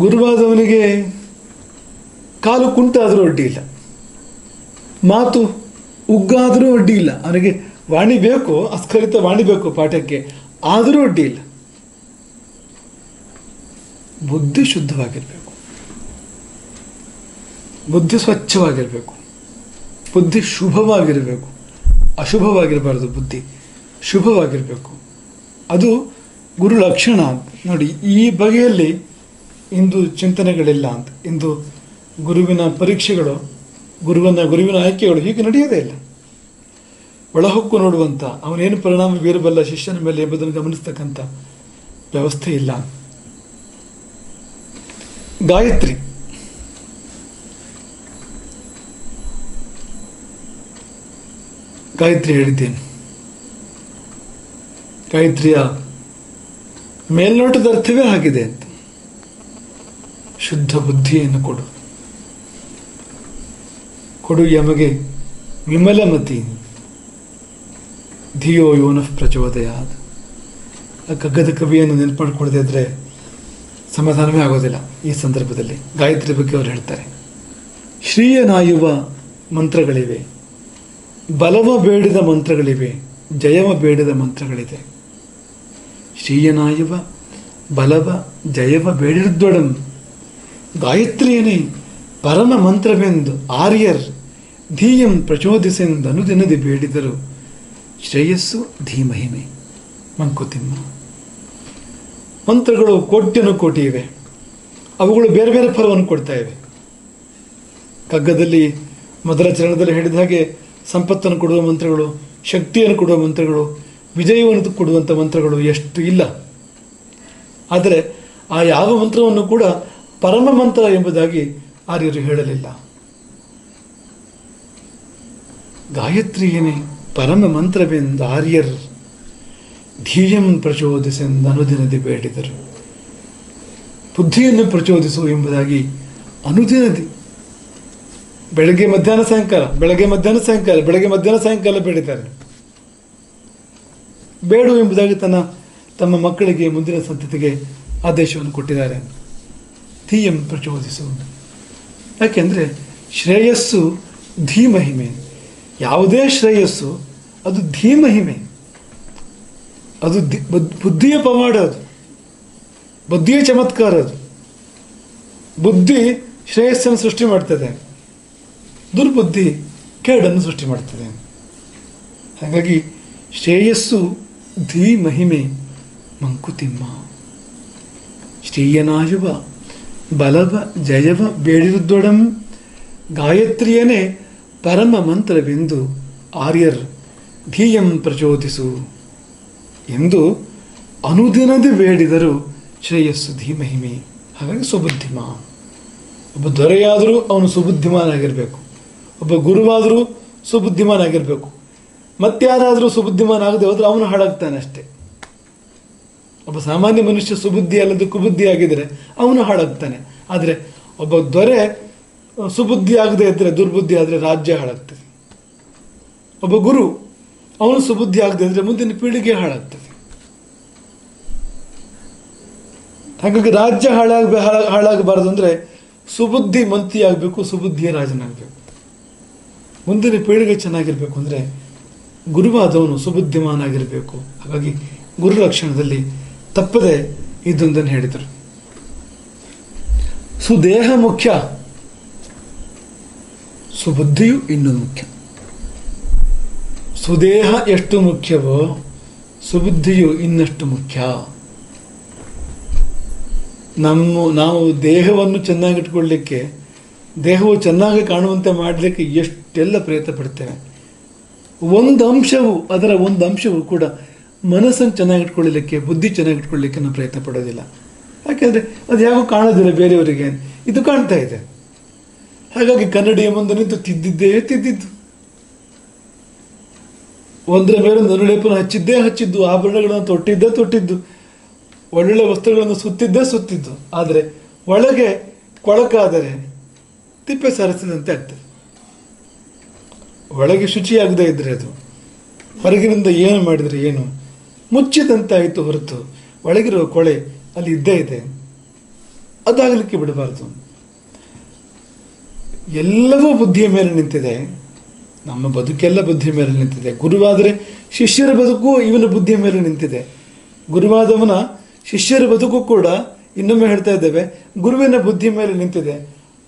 A: ಗುರುವಾದವನಿಗೆ ಕಾಲು ಕುಂಟಾದರೂ ಅಡ್ಡಿ ಇಲ್ಲ, ಮಾತು ಉಗ್ಗಾದರೂ ಅಡ್ಡಿ ಇಲ್ಲ. ಅವನಿಗೆ ವಾಣಿ ಬೇಕು, ಅಸ್ಖಲಿತ ವಾಣಿ ಬೇಕು ಪಾಠಕ್ಕೆ, ಆದರೂ ಅಡ್ಡಿ ಇಲ್ಲ. ಬುದ್ಧಿ ಶುದ್ಧವಾಗಿರಬೇಕು, ಬುದ್ಧಿ ಸ್ವಚ್ಛವಾಗಿರಬೇಕು, ಬುದ್ಧಿ ಶುಭವಾಗಿರಬೇಕು, ಅಶುಭವಾಗಿರಬಾರ್ದು. ಬುದ್ಧಿ ಶುಭವಾಗಿರಬೇಕು. ಅದು ಗುರು ಲಕ್ಷಣ ಅಂತ ನೋಡಿ. ಈ ಬಗೆಯಲ್ಲಿ ಇಂದು ಚಿಂತನೆಗಳಿಲ್ಲ ಅಂತ, ಇಂದು ಗುರುವಿನ ಪರೀಕ್ಷೆಗಳು, ಗುರುವಿನ ಆಯ್ಕೆಗಳು ಹೀಗೆ ನಡೆಯೋದೇ ಇಲ್ಲ. ಒಳಹೊಕ್ಕು ನೋಡುವಂಥ, ಅವನೇನು ಪರಿಣಾಮ ಬೀರಬಲ್ಲ ಶಿಷ್ಯನ ಮೇಲೆ ಎಂಬುದನ್ನು ಗಮನಿಸ್ತಕ್ಕಂಥ ವ್ಯವಸ್ಥೆ ಇಲ್ಲ. ಗಾಯತ್ರಿ ಹೇಳಿದ್ದೇನೆ. ಗಾಯತ್ರಿಯ ಮೇಲ್ನೋಟದ ಅರ್ಥವೇ ಆಗಿದೆ ಅಂತ. ಶುದ್ಧ ಬುದ್ಧಿಯನ್ನು ಕೊಡು ಯಮಗೆ ವಿಮಲಮತಿ ಧಿಯೋ ಯೋನಃ ಪ್ರಚೋದಯಾತ್. ಕಗ್ಗದ ಕವಿಯನ್ನು ನೆನಪು ಮಾಡಿಕೊಡದೇ ಇದ್ರೆ ಸಮಾಧಾನವೇ ಆಗೋದಿಲ್ಲ. ಈ ಸಂದರ್ಭದಲ್ಲಿ ಗಾಯತ್ರಿ ಬಗ್ಗೆ ಅವರು ಹೇಳ್ತಾರೆ, ಶ್ರೀಯನಾಯುವ ಮಂತ್ರಗಳಿವೆ, ಬಲವ ಬೇಡಿದ ಮಂತ್ರಗಳಿವೆ, ಜಯವ ಬೇಡಿದ ಮಂತ್ರಗಳಿದೆ. ಶ್ರೀಯನಾಯುವ ಬಲವ ಜಯವ ಬೇಡಿದ್ದೊಡಂ ಗಾಯತ್ರಿಯನೇ ಪರಮ ಮಂತ್ರವೆಂದು ಆರ್ಯರ್ ಧೀಯಂ ಪ್ರಚೋದಿಸೆಂದು ಅನುದಿನದಿ ಬೇಡಿದರು ಶ್ರೇಯಸ್ಸು ಧೀಮಹಿಮೆ. ಮಂಕುತಿಮ್ಮ. ಮಂತ್ರಗಳು ಕೋಟಿ ಇವೆ. ಅವುಗಳು ಬೇರೆ ಬೇರೆ ಫಲವನ್ನು ಕೊಡ್ತಾ ಇವೆ. ಕಗ್ಗದಲ್ಲಿ ಮೊದಲ ಚರಣದಲ್ಲಿ ಹೇಳಿದ ಹಾಗೆ ಸಂಪತ್ತನ್ನು ಕೊಡುವ ಮಂತ್ರಗಳು, ಶಕ್ತಿಯನ್ನು ಕೊಡುವ ಮಂತ್ರಗಳು, ವಿಜಯವನ್ನು ಕೊಡುವಂಥ ಮಂತ್ರಗಳು ಎಷ್ಟು ಇಲ್ಲ. ಆದರೆ ಆ ಯಾವ ಮಂತ್ರವನ್ನು ಕೂಡ ಪರಮ ಮಂತ್ರ ಎಂಬುದಾಗಿ ಆರ್ಯರು ಹೇಳಲಿಲ್ಲ. ಗಾಯತ್ರಿಯೇ ಪರಮ ಮಂತ್ರವೆಂದು ಆರ್ಯರ್ ಧೀಯಂ ಪ್ರಚೋದಿಸೆಂದು ಅನುದಿನದಿ ಬೇಡಿದರು. ಬುದ್ಧಿಯನ್ನು ಪ್ರಚೋದಿಸು ಎಂಬುದಾಗಿ ಅನುದಿನದಿ ಬೆಳಗ್ಗೆ ಮಧ್ಯಾಹ್ನ ಸಾಯಂಕಾಲ ಬೇಡಿದ್ದಾರೆ. ಬೇಡು ಎಂಬುದಾಗಿ ತಮ್ಮ ಮಕ್ಕಳಿಗೆ ಮುಂದಿನ ಸಂತತಿಗೆ ಆದೇಶವನ್ನು ಕೊಟ್ಟಿದ್ದಾರೆ. ಧೀಯಂ ಪ್ರಚೋದಿಸು. ಯಾಕೆಂದರೆ ಶ್ರೇಯಸ್ಸು ಧೀಮಹಿಮೆ. ಯಾವುದೇ ಶ್ರೇಯಸ್ಸು ಅದು ಧೀಮಹಿಮೆ, ಅದು ಬುದ್ಧಿಯ ಪವಾಡ, ಅದು ಬುದ್ಧಿಯ ಚಮತ್ಕಾರ. ಅದು ಬುದ್ಧಿ ಶ್ರೇಯಸ್ಸನ್ನು ಸೃಷ್ಟಿ ಮಾಡ್ತದೆ, ದುರ್ಬುದ್ಧಿ ಕೇಡನ್ನು ಸೃಷ್ಟಿ ಮಾಡ್ತದೆ. ಹಾಗಾಗಿ ಶ್ರೇಯಸ್ಸು ಧೀಮಹಿಮೆ ಮಂಕುತಿಮ್ಮ. ಶ್ರೀಯನಾಯುವ ಬಲವ ಜಯವ ಬೇಡಿರುದ್ದೊಡಂ ಗಾಯತ್ರಿಯನೇ ಪರಮ ಮಂತ್ರವೆಂದು ಆರ್ಯರ್ ಧೀಯಂ ಪ್ರಚೋದಿಸು ಎಂದು ಅನುದಿನದಿ ಬೇಡಿದರು. ಶ್ರೇಯಸ್ಸು ಧೀಮಹಿಮೆ. ಹಾಗಾಗಿ ಸುಬುದ್ಧಿಮ. ಒಬ್ಬ ದೊರೆಯಾದರೂ ಅವನು ಸುಬುದ್ಧಿಮಾನಾಗಿರಬೇಕು, ಒಬ್ಬ ಗುರುವಾದರೂ ಸುಬುದ್ಧಿಮಾನಾಗಿರಬೇಕು. ಮತ್ತಾರಾದರೂ ಸುಬುದ್ಧಿಮಾನಾಗದೆ ಹೋದರೆ ಅವನು ಹಾಳಾಗ್ತಾನೆ ಅಷ್ಟೇ. ಒಬ್ಬ ಸಾಮಾನ್ಯ ಮನುಷ್ಯ ಸುಬುದ್ಧಿ ಅಲ್ಲದು ಕುಬುದ್ಧಿ ಆಗಿದ್ದರೆ ಅವನು ಹಾಳಾಗ್ತಾನೆ. ಆದರೆ ಒಬ್ಬ ದೊರೆ ಸುಬುದ್ಧಿ ಆಗದೆ ಇದ್ದರೆ, ದುರ್ಬುದ್ಧಿ ಆದರೆ ರಾಜ್ಯ ಹಾಳಾಗ್ತದೆ. ಒಬ್ಬ ಗುರು ಅವನು ಸುಬುದ್ಧಿ ಆಗದೆ ಇದ್ದರೆ ಮುಂದಿನ ಪೀಳಿಗೆ ಹಾಳಾಗ್ತದೆ. ಹಾಗಾಗಿ ರಾಜ್ಯ ಹಾಳಾಗಬಾರದು ಅಂದರೆ ಸುಬುದ್ಧಿ ಮಂತ್ರಿ ಆಗಬೇಕು, ಸುಬುದ್ಧಿಯ ರಾಜನಾಗಬೇಕು. ಮುಂದಿನ ಪೀಳಿಗೆ ಚೆನ್ನಾಗಿರ್ಬೇಕು ಅಂದರೆ ಗುರುವಾದವನು ಸುಬುದ್ಧಿಮಾನಾಗಿರಬೇಕು. ಹಾಗಾಗಿ ಗುರು ಲಕ್ಷಣದಲ್ಲಿ ತಪ್ಪದೆ ಇದೊಂದನ್ನು ಹೇಳಿದರು. ಸುದೇಹ ಮುಖ್ಯ, ಸುಬುದ್ಧಿಯು ಇನ್ನೊಂದು ಮುಖ್ಯ. ಸುದೇಹ ಎಷ್ಟು ಮುಖ್ಯವೋ ಸುಬುದ್ಧಿಯು ಇನ್ನಷ್ಟು ಮುಖ್ಯ. ನಾವು ದೇಹವನ್ನು ಚೆನ್ನಾಗಿಟ್ಕೊಳ್ಳಿಕ್ಕೆ, ದೇಹವು ಚೆನ್ನಾಗಿ ಕಾಣುವಂತೆ ಮಾಡಲಿಕ್ಕೆ ಎಷ್ಟೆಲ್ಲ ಪ್ರಯತ್ನ ಪಡ್ತೇವೆ. ಅದರ ಒಂದು ಅಂಶವು ಕೂಡ ಮನಸ್ಸನ್ನು ಚೆನ್ನಾಗಿಟ್ಕೊಳ್ಳಲಿಕ್ಕೆ, ಬುದ್ಧಿ ಚೆನ್ನಾಗಿಟ್ಕೊಳ್ಳಿಕ್ಕೆ ನಾವು ಪ್ರಯತ್ನ ಪಡೋದಿಲ್ಲ. ಯಾಕೆಂದರೆ ಅದು ಯಾಕೋ ಕಾಣೋದಿಲ್ಲ ಬೇರೆಯವರಿಗೆ, ಇದು ಕಾಣ್ತಾ ಇದೆ. ಹಾಗಾಗಿ ಕನ್ನಡಿಯ ಮುಂದೆ ನಿಂತು ತಿದ್ದಿದ್ದು, ಒಂದರ ಮೇಲೆ ನರುಳೆಪನ ಹಚ್ಚಿದ್ದು, ಆಭರಣಗಳನ್ನು ತೊಟ್ಟಿದ್ದು, ಒಳ್ಳೊಳ್ಳೆ ವಸ್ತ್ರಗಳನ್ನು ಸುತ್ತಿದ್ದು. ಆದರೆ ಒಳಗೆ ಕೊಳಕಾದರೆ ತಿಪ್ಪೆ ಸಾರಿಸಿದಂತೆ ಆಗ್ತದೆ. ಒಳಗೆ ಶುಚಿಯಾಗದೇ ಇದ್ರೆ ಅದು ಹೊರಗಿನಿಂದ ಏನು ಮಾಡಿದರೆ ಏನು ಮುಚ್ಚಿದಂತಾಯಿತು ಹೊರತು ಒಳಗಿರುವ ಕೊಳೆ ಅಲ್ಲಿ ಇದ್ದೇ ಇದೆ. ಅದಾಗಲಿಕ್ಕೆ ಬಿಡಬಾರದು. ಎಲ್ಲವೂ ಬುದ್ಧಿಯ ಮೇಲೆ ನಿಂತಿದೆ. ನಮ್ಮ ಬದುಕೆಲ್ಲ ಬುದ್ಧಿಯ ಮೇಲೆ ನಿಂತಿದೆ. ಗುರುವಾದರೆ ಶಿಷ್ಯರ ಬದುಕು ಇವನ ಬುದ್ಧಿಯ ಮೇಲೆ ನಿಂತಿದೆ. ಗುರುವಾದವನ ಶಿಷ್ಯರ ಬದುಕು ಕೂಡ, ಇನ್ನೊಮ್ಮೆ ಹೇಳ್ತಾ ಇದ್ದೇವೆ, ಗುರುವಿನ ಬುದ್ಧಿ ಮೇಲೆ ನಿಂತಿದೆ.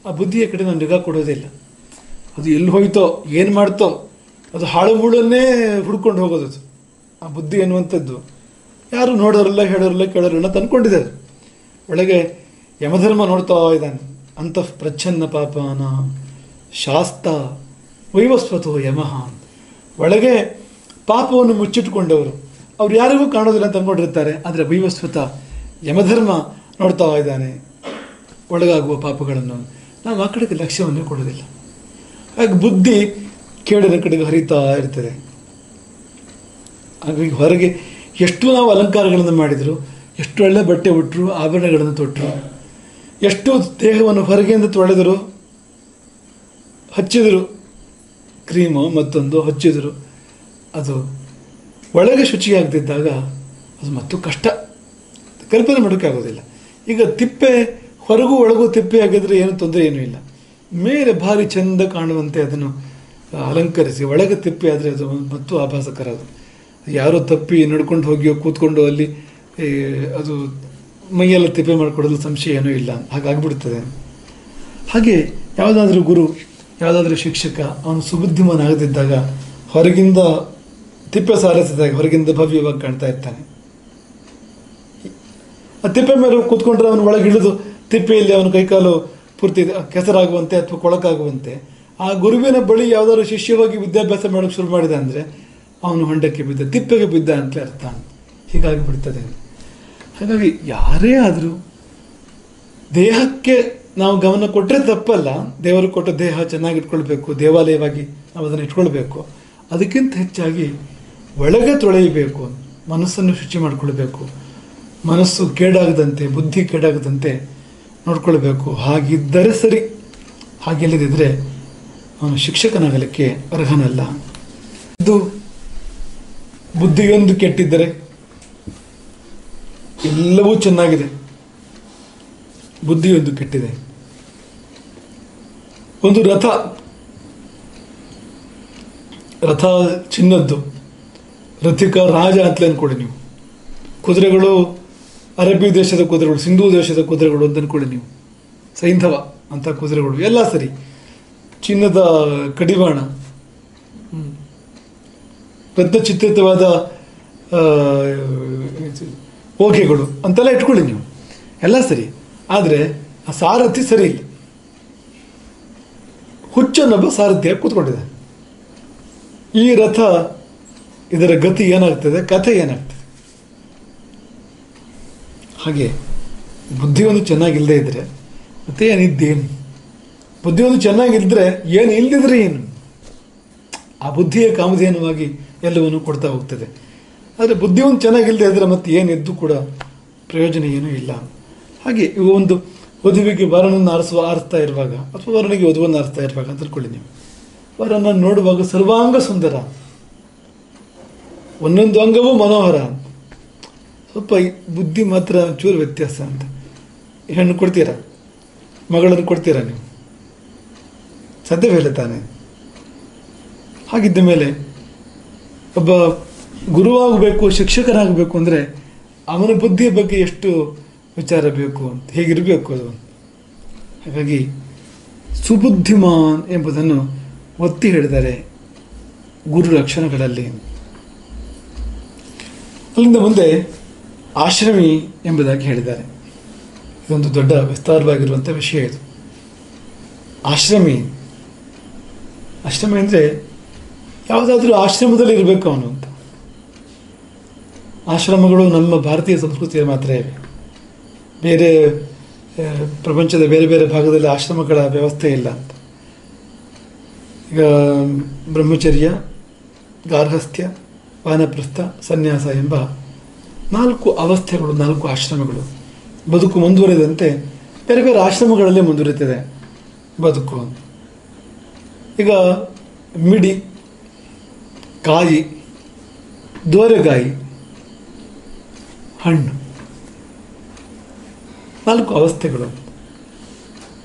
A: ಆ ಬುದ್ಧಿಯ ಕಡೆ ನಾವು ನಿಗಾ ಕೊಡೋದಿಲ್ಲ. ಅದು ಎಲ್ಲಿ ಹೋಯ್ತೋ, ಏನು ಮಾಡ್ತೋ, ಅದು ಹಾಳು ಮೂಳನ್ನೇ ಹುಡ್ಕೊಂಡು ಹೋಗೋದು. ಆ ಬುದ್ಧಿ ಎನ್ನುವಂಥದ್ದು ಯಾರು ನೋಡೋರಲ್ಲ, ಹೇಳೋರಲ್ಲ, ಕೇಳೋರಲ್ಲ ತಂದ್ಕೊಂಡಿದ್ದಾರೆ. ಒಳಗೆ ಯಮಧರ್ಮ ನೋಡ್ತಾ ಇದ್ದಾನೆ. ಅಂತಃ ಪ್ರಚ್ಛನ್ನ ಪಾಪಾನ ಶಾಸ್ತ ವೈವಸ್ವತೋ ಯಮಃ. ಒಳಗೆ ಪಾಪವನ್ನು ಮುಚ್ಚಿಟ್ಟುಕೊಂಡವರು, ಅವ್ರು ಯಾರಿಗೂ ಕಾಣೋದಿಲ್ಲ ಅಂತ ಅಂದ್ಕೊಂಡಿರ್ತಾರೆ. ಆದರೆ ವೈವಸ್ವತ ಯಮಧರ್ಮ ನೋಡ್ತಾ ಇದ್ದಾನೆ ಒಳಗಾಗುವ ಪಾಪಗಳನ್ನು. ನಾವು ಆ ಕಡೆಗೆ ಲಕ್ಷ್ಯವನ್ನು ಕೊಡೋದಿಲ್ಲ. ಹಾಗೆ ಬುದ್ಧಿ ಕೇಳಿನ ಕಡೆಗೆ ಹರಿತಾ ಇರ್ತದೆ. ಹಾಗಾಗಿ ಹೊರಗೆ ಎಷ್ಟು ನಾವು ಅಲಂಕಾರಗಳನ್ನು ಮಾಡಿದರು, ಎಷ್ಟು ಒಳ್ಳೆ ಬಟ್ಟೆ ಉಟ್ಟರು, ಆಭರಣಗಳನ್ನು ತೊಟ್ಟರು, ಎಷ್ಟು ದೇಹವನ್ನು ಹೊರಗೆಯಿಂದ ತೊಳೆದರು, ಹಚ್ಚಿದರು, ಕ್ರೀಮು ಮತ್ತೊಂದು ಹಚ್ಚಿದರು, ಅದು ಒಳಗೆ ಶುಚಿಯಾಗದಿದ್ದಾಗ ಅದು ಮತ್ತು ಕಷ್ಟ, ಕಲ್ಪನೆ ಮಾಡೋಕ್ಕಾಗೋದಿಲ್ಲ. ಈಗ ತಿಪ್ಪೆ ಹೊರಗೂ ಒಳಗೂ ತಿಪ್ಪೆ ಆಗಿದ್ರೆ ಏನು ತೊಂದರೆ ಏನೂ ಇಲ್ಲ. ಮೇಲೆ ಭಾರಿ ಚೆಂದ ಕಾಣುವಂತೆ ಅದನ್ನು ಅಲಂಕರಿಸಿ, ಒಳಗೆ ತಿಪ್ಪೆ ಆದರೆ ಅದು ಮತ್ತು ಆಭಾಸಕರ. ಅದು ಯಾರೋ ತಪ್ಪಿ ನಡ್ಕೊಂಡು ಹೋಗಿಯೋ ಕೂತ್ಕೊಂಡು ಅಲ್ಲಿ ಅದು ಮೈಯೆಲ್ಲ ತಿಪ್ಪೆ ಮಾಡಿಕೊಡೋದು ಸಂಶಯ ಏನೂ ಇಲ್ಲ, ಹಾಗಾಗಿಬಿಡ್ತದೆ. ಹಾಗೆ ಯಾವುದಾದ್ರೂ ಗುರು, ಯಾವುದಾದ್ರೂ ಶಿಕ್ಷಕ ಅವನು ಸುಬುದ್ಧಿಮಾನ ಆಗದಿದ್ದಾಗ ಹೊರಗಿಂದ ತಿಪ್ಪೆ ಸಾರಿಸಿದಾಗ ಹೊರಗಿಂದ ಭವ್ಯವಾಗಿ ಕಾಣ್ತಾ ಇರ್ತಾನೆ. ಆ ತಿಪ್ಪೆ ಮೇಲೆ ಕೂತ್ಕೊಂಡ್ರೆ ಅವನು ಒಳಗೆ ಇಳಿದು ತಿಪ್ಪೆಯಲ್ಲಿ ಅವನ ಕೈಕಾಲು ಪೂರ್ತಿ ಕೆಸರಾಗುವಂತೆ ಅಥವಾ ಕೊಳಕಾಗುವಂತೆ, ಆ ಗುರುವಿನ ಬಳಿ ಯಾವುದಾದ್ರು ಶಿಷ್ಯವಾಗಿ ವಿದ್ಯಾಭ್ಯಾಸ ಮಾಡೋಕ್ಕೆ ಶುರು ಮಾಡಿದ ಅಂದರೆ ಅವನು ಹೊಂಡಕ್ಕೆ ಬಿದ್ದ, ತಿಪ್ಪೆಗೆ ಬಿದ್ದ ಅಂತಲೇ ಅರ್ಥ. ಹೀಗಾಗಿ ಬಿಡ್ತದೆ. ಹಾಗಾಗಿ ಯಾರೇ ಆದರೂ ದೇಹಕ್ಕೆ ನಾವು ಗಮನ ಕೊಟ್ಟರೆ ತಪ್ಪಲ್ಲ. ದೇವರು ಕೊಟ್ಟ ದೇಹ ಚೆನ್ನಾಗಿ ಇಟ್ಕೊಳ್ಬೇಕು, ದೇವಾಲಯವಾಗಿ ನಾವು ಅದನ್ನು ಇಟ್ಕೊಳ್ಬೇಕು. ಅದಕ್ಕಿಂತ ಹೆಚ್ಚಾಗಿ ಒಳಗೆ ತೊಳೆಯಬೇಕು, ಮನಸ್ಸನ್ನು ಶುಚಿ ಮಾಡಿಕೊಳ್ಬೇಕು, ಮನಸ್ಸು ಕೇಡಾಗದಂತೆ, ಬುದ್ಧಿ ಕೇಡಾಗದಂತೆ ನೋಡ್ಕೊಳ್ಬೇಕು. ಹಾಗಿದ್ದರೆ ಸರಿ. ಹಾಗಿಲ್ಲದಿದ್ದರೆ ಅವನು ಶಿಕ್ಷಕನಾಗಲಿಕ್ಕೆ ಅರ್ಹನಲ್ಲ. ಇದು ಬುದ್ಧಿಯೊಂದು ಕೆಟ್ಟಿದ್ದರೆ ಎಲ್ಲವೂ ಚೆನ್ನಾಗಿದೆ, ಬುದ್ಧಿಯೊಂದು ಕೆಟ್ಟಿದೆ. ಒಂದು ರಥ ಚಿನ್ನದ್ದು, ರಥಿಕ ರಾಜ ಅಂತಲೇ ಅಂದ್ಕೊಳ್ಳಿ ನೀವು. ಕುದುರೆಗಳು ಅರಬ್ಬಿ ದೇಶದ ಕುದುರೆಗಳು, ಸಿಂಧೂ ದೇಶದ ಕುದುರೆಗಳು ಅಂತ ಅಂದ್ಕೊಳ್ಳಿ ನೀವು. ಸೈಂಧವ ಅಂತ ಕುದುರೆಗಳು ಎಲ್ಲ ಸರಿ. ಚಿನ್ನದ ಕಡಿವಾಣ, ರತ್ನಚಿತ್ರಿತವಾದ ಓಕೆಗಳು ಅಂತೆಲ್ಲ ಇಟ್ಕೊಳ್ಳಿ ನೀವು, ಎಲ್ಲ ಸರಿ. ಆದರೆ ಆ ಸಾರಥಿ ಸರಿ ಇಲ್ಲ. ಹುಚ್ಚನೊಬ್ಬ ಸಾರಥಿಯಾಗಿ ಕೂತ್ಕೊಂಡಿದೆ. ಈ ರಥ, ಇದರ ಗತಿ ಏನಾಗ್ತದೆ, ಕಥೆ ಏನಾಗ್ತದೆ? ಹಾಗೆ ಬುದ್ಧಿಯೊಂದು ಚೆನ್ನಾಗಿಲ್ಲದೆ ಇದ್ರೆ ಮತ್ತೆ ಏನಿದ್ದೇನು? ಬುದ್ಧಿಯೊಂದು ಚೆನ್ನಾಗಿದ್ದರೆ ಏನು, ಇಲ್ಲದಿದ್ರೆ ಏನು? ಆ ಬುದ್ಧಿಯ ಕಾಮಧೇನುವಾಗಿ ಎಲ್ಲವನ್ನು ಕೊಡ್ತಾ ಹೋಗ್ತದೆ. ಆದರೆ ಬುದ್ಧಿಯೊಂದು ಚೆನ್ನಾಗಿಲ್ಲದೆ ಇದ್ರೆ ಮತ್ತೆ ಏನಿದ್ದು ಕೂಡ ಪ್ರಯೋಜನ ಏನೂ ಇಲ್ಲ. ಹಾಗೆ ಇವು ಒಂದು ವಧುವಿಗೆ ವರನನ್ನು ಆರಿಸ್ತಾ ಇರುವಾಗ, ಅಥವಾ ವರನಿಗೆ ವಧುವನ್ನು ಆರಿಸ್ತಾ ಇರುವಾಗ ಅಂತ ತಿಳ್ಕೊಳ್ಳಿ ನೀವು. ವರನ ನೋಡುವಾಗ ಸರ್ವಾಂಗ ಸುಂದರ, ಒಂದೊಂದು ಅಂಗವೂ ಮನೋಹರ, ಸ್ವಲ್ಪ ಬುದ್ಧಿ ಮಾತ್ರ ಚೂರು ವ್ಯತ್ಯಾಸ ಅಂತ. ಹೆಣ್ಣು ಕೊಡ್ತೀರಾ, ಮಗಳನ್ನು ಕೊಡ್ತೀರಾ ನೀವು? ಸಾಧ್ಯವೇ ತಾನೆ. ಹಾಗಿದ್ದ ಮೇಲೆ ಒಬ್ಬ ಗುರುವಾಗಬೇಕು, ಶಿಕ್ಷಕನಾಗಬೇಕು ಅಂದರೆ ಅವನ ಬುದ್ಧಿಯ ಬಗ್ಗೆ ಎಷ್ಟು ವಿಚಾರ ಬೇಕು ಅಂತ, ಹೇಗಿರಬೇಕು ಅದು. ಹಾಗಾಗಿ ಸುಬುದ್ಧಿಮಾನ್ ಎಂಬುದನ್ನು ಒತ್ತಿ ಹೇಳಿದ್ದಾರೆ ಗುರು ಲಕ್ಷಣಗಳಲ್ಲಿ. ಅಲ್ಲಿಂದ ಮುಂದೆ ಆಶ್ರಮಿ ಎಂಬುದಾಗಿ ಹೇಳಿದ್ದಾರೆ. ಇದೊಂದು ದೊಡ್ಡ ವಿಸ್ತಾರವಾಗಿರುವಂಥ ವಿಷಯ ಇದು. ಆಶ್ರಮಿ ಅಂದರೆ ಯಾವುದಾದ್ರೂ ಆಶ್ರಮದಲ್ಲಿ ಇರಬೇಕು ಅವನು ಅಂತ. ಆಶ್ರಮಗಳು ನಮ್ಮ ಭಾರತೀಯ ಸಂಸ್ಕೃತಿಯ ಮಾತ್ರ ಇವೆ. ಬೇರೆ ಪ್ರಪಂಚದ ಬೇರೆ ಬೇರೆ ಭಾಗದಲ್ಲಿ ಆಶ್ರಮಗಳ ವ್ಯವಸ್ಥೆ ಇಲ್ಲ ಅಂತ. ಈಗ ಬ್ರಹ್ಮಚರ್ಯ, ಗಾರ್ಹಸ್ಥ್ಯ, ವಾನಪ್ರಸ್ಥ, ಸನ್ಯಾಸ ಎಂಬ 4 ಅವಸ್ಥೆಗಳು, 4 ಆಶ್ರಮಗಳು. ಬದುಕು ಮುಂದುವರೆದಂತೆ ಬೇರೆ ಬೇರೆ ಆಶ್ರಮಗಳಲ್ಲೇ ಮುಂದುವರಿತದೆ ಬದುಕು. ಈಗ ಮಿಡಿ, ಕಾಯಿ, ದೋರೆಗಾಯಿ, ಹಣ್ಣು, 4 ಅವಸ್ಥೆಗಳು.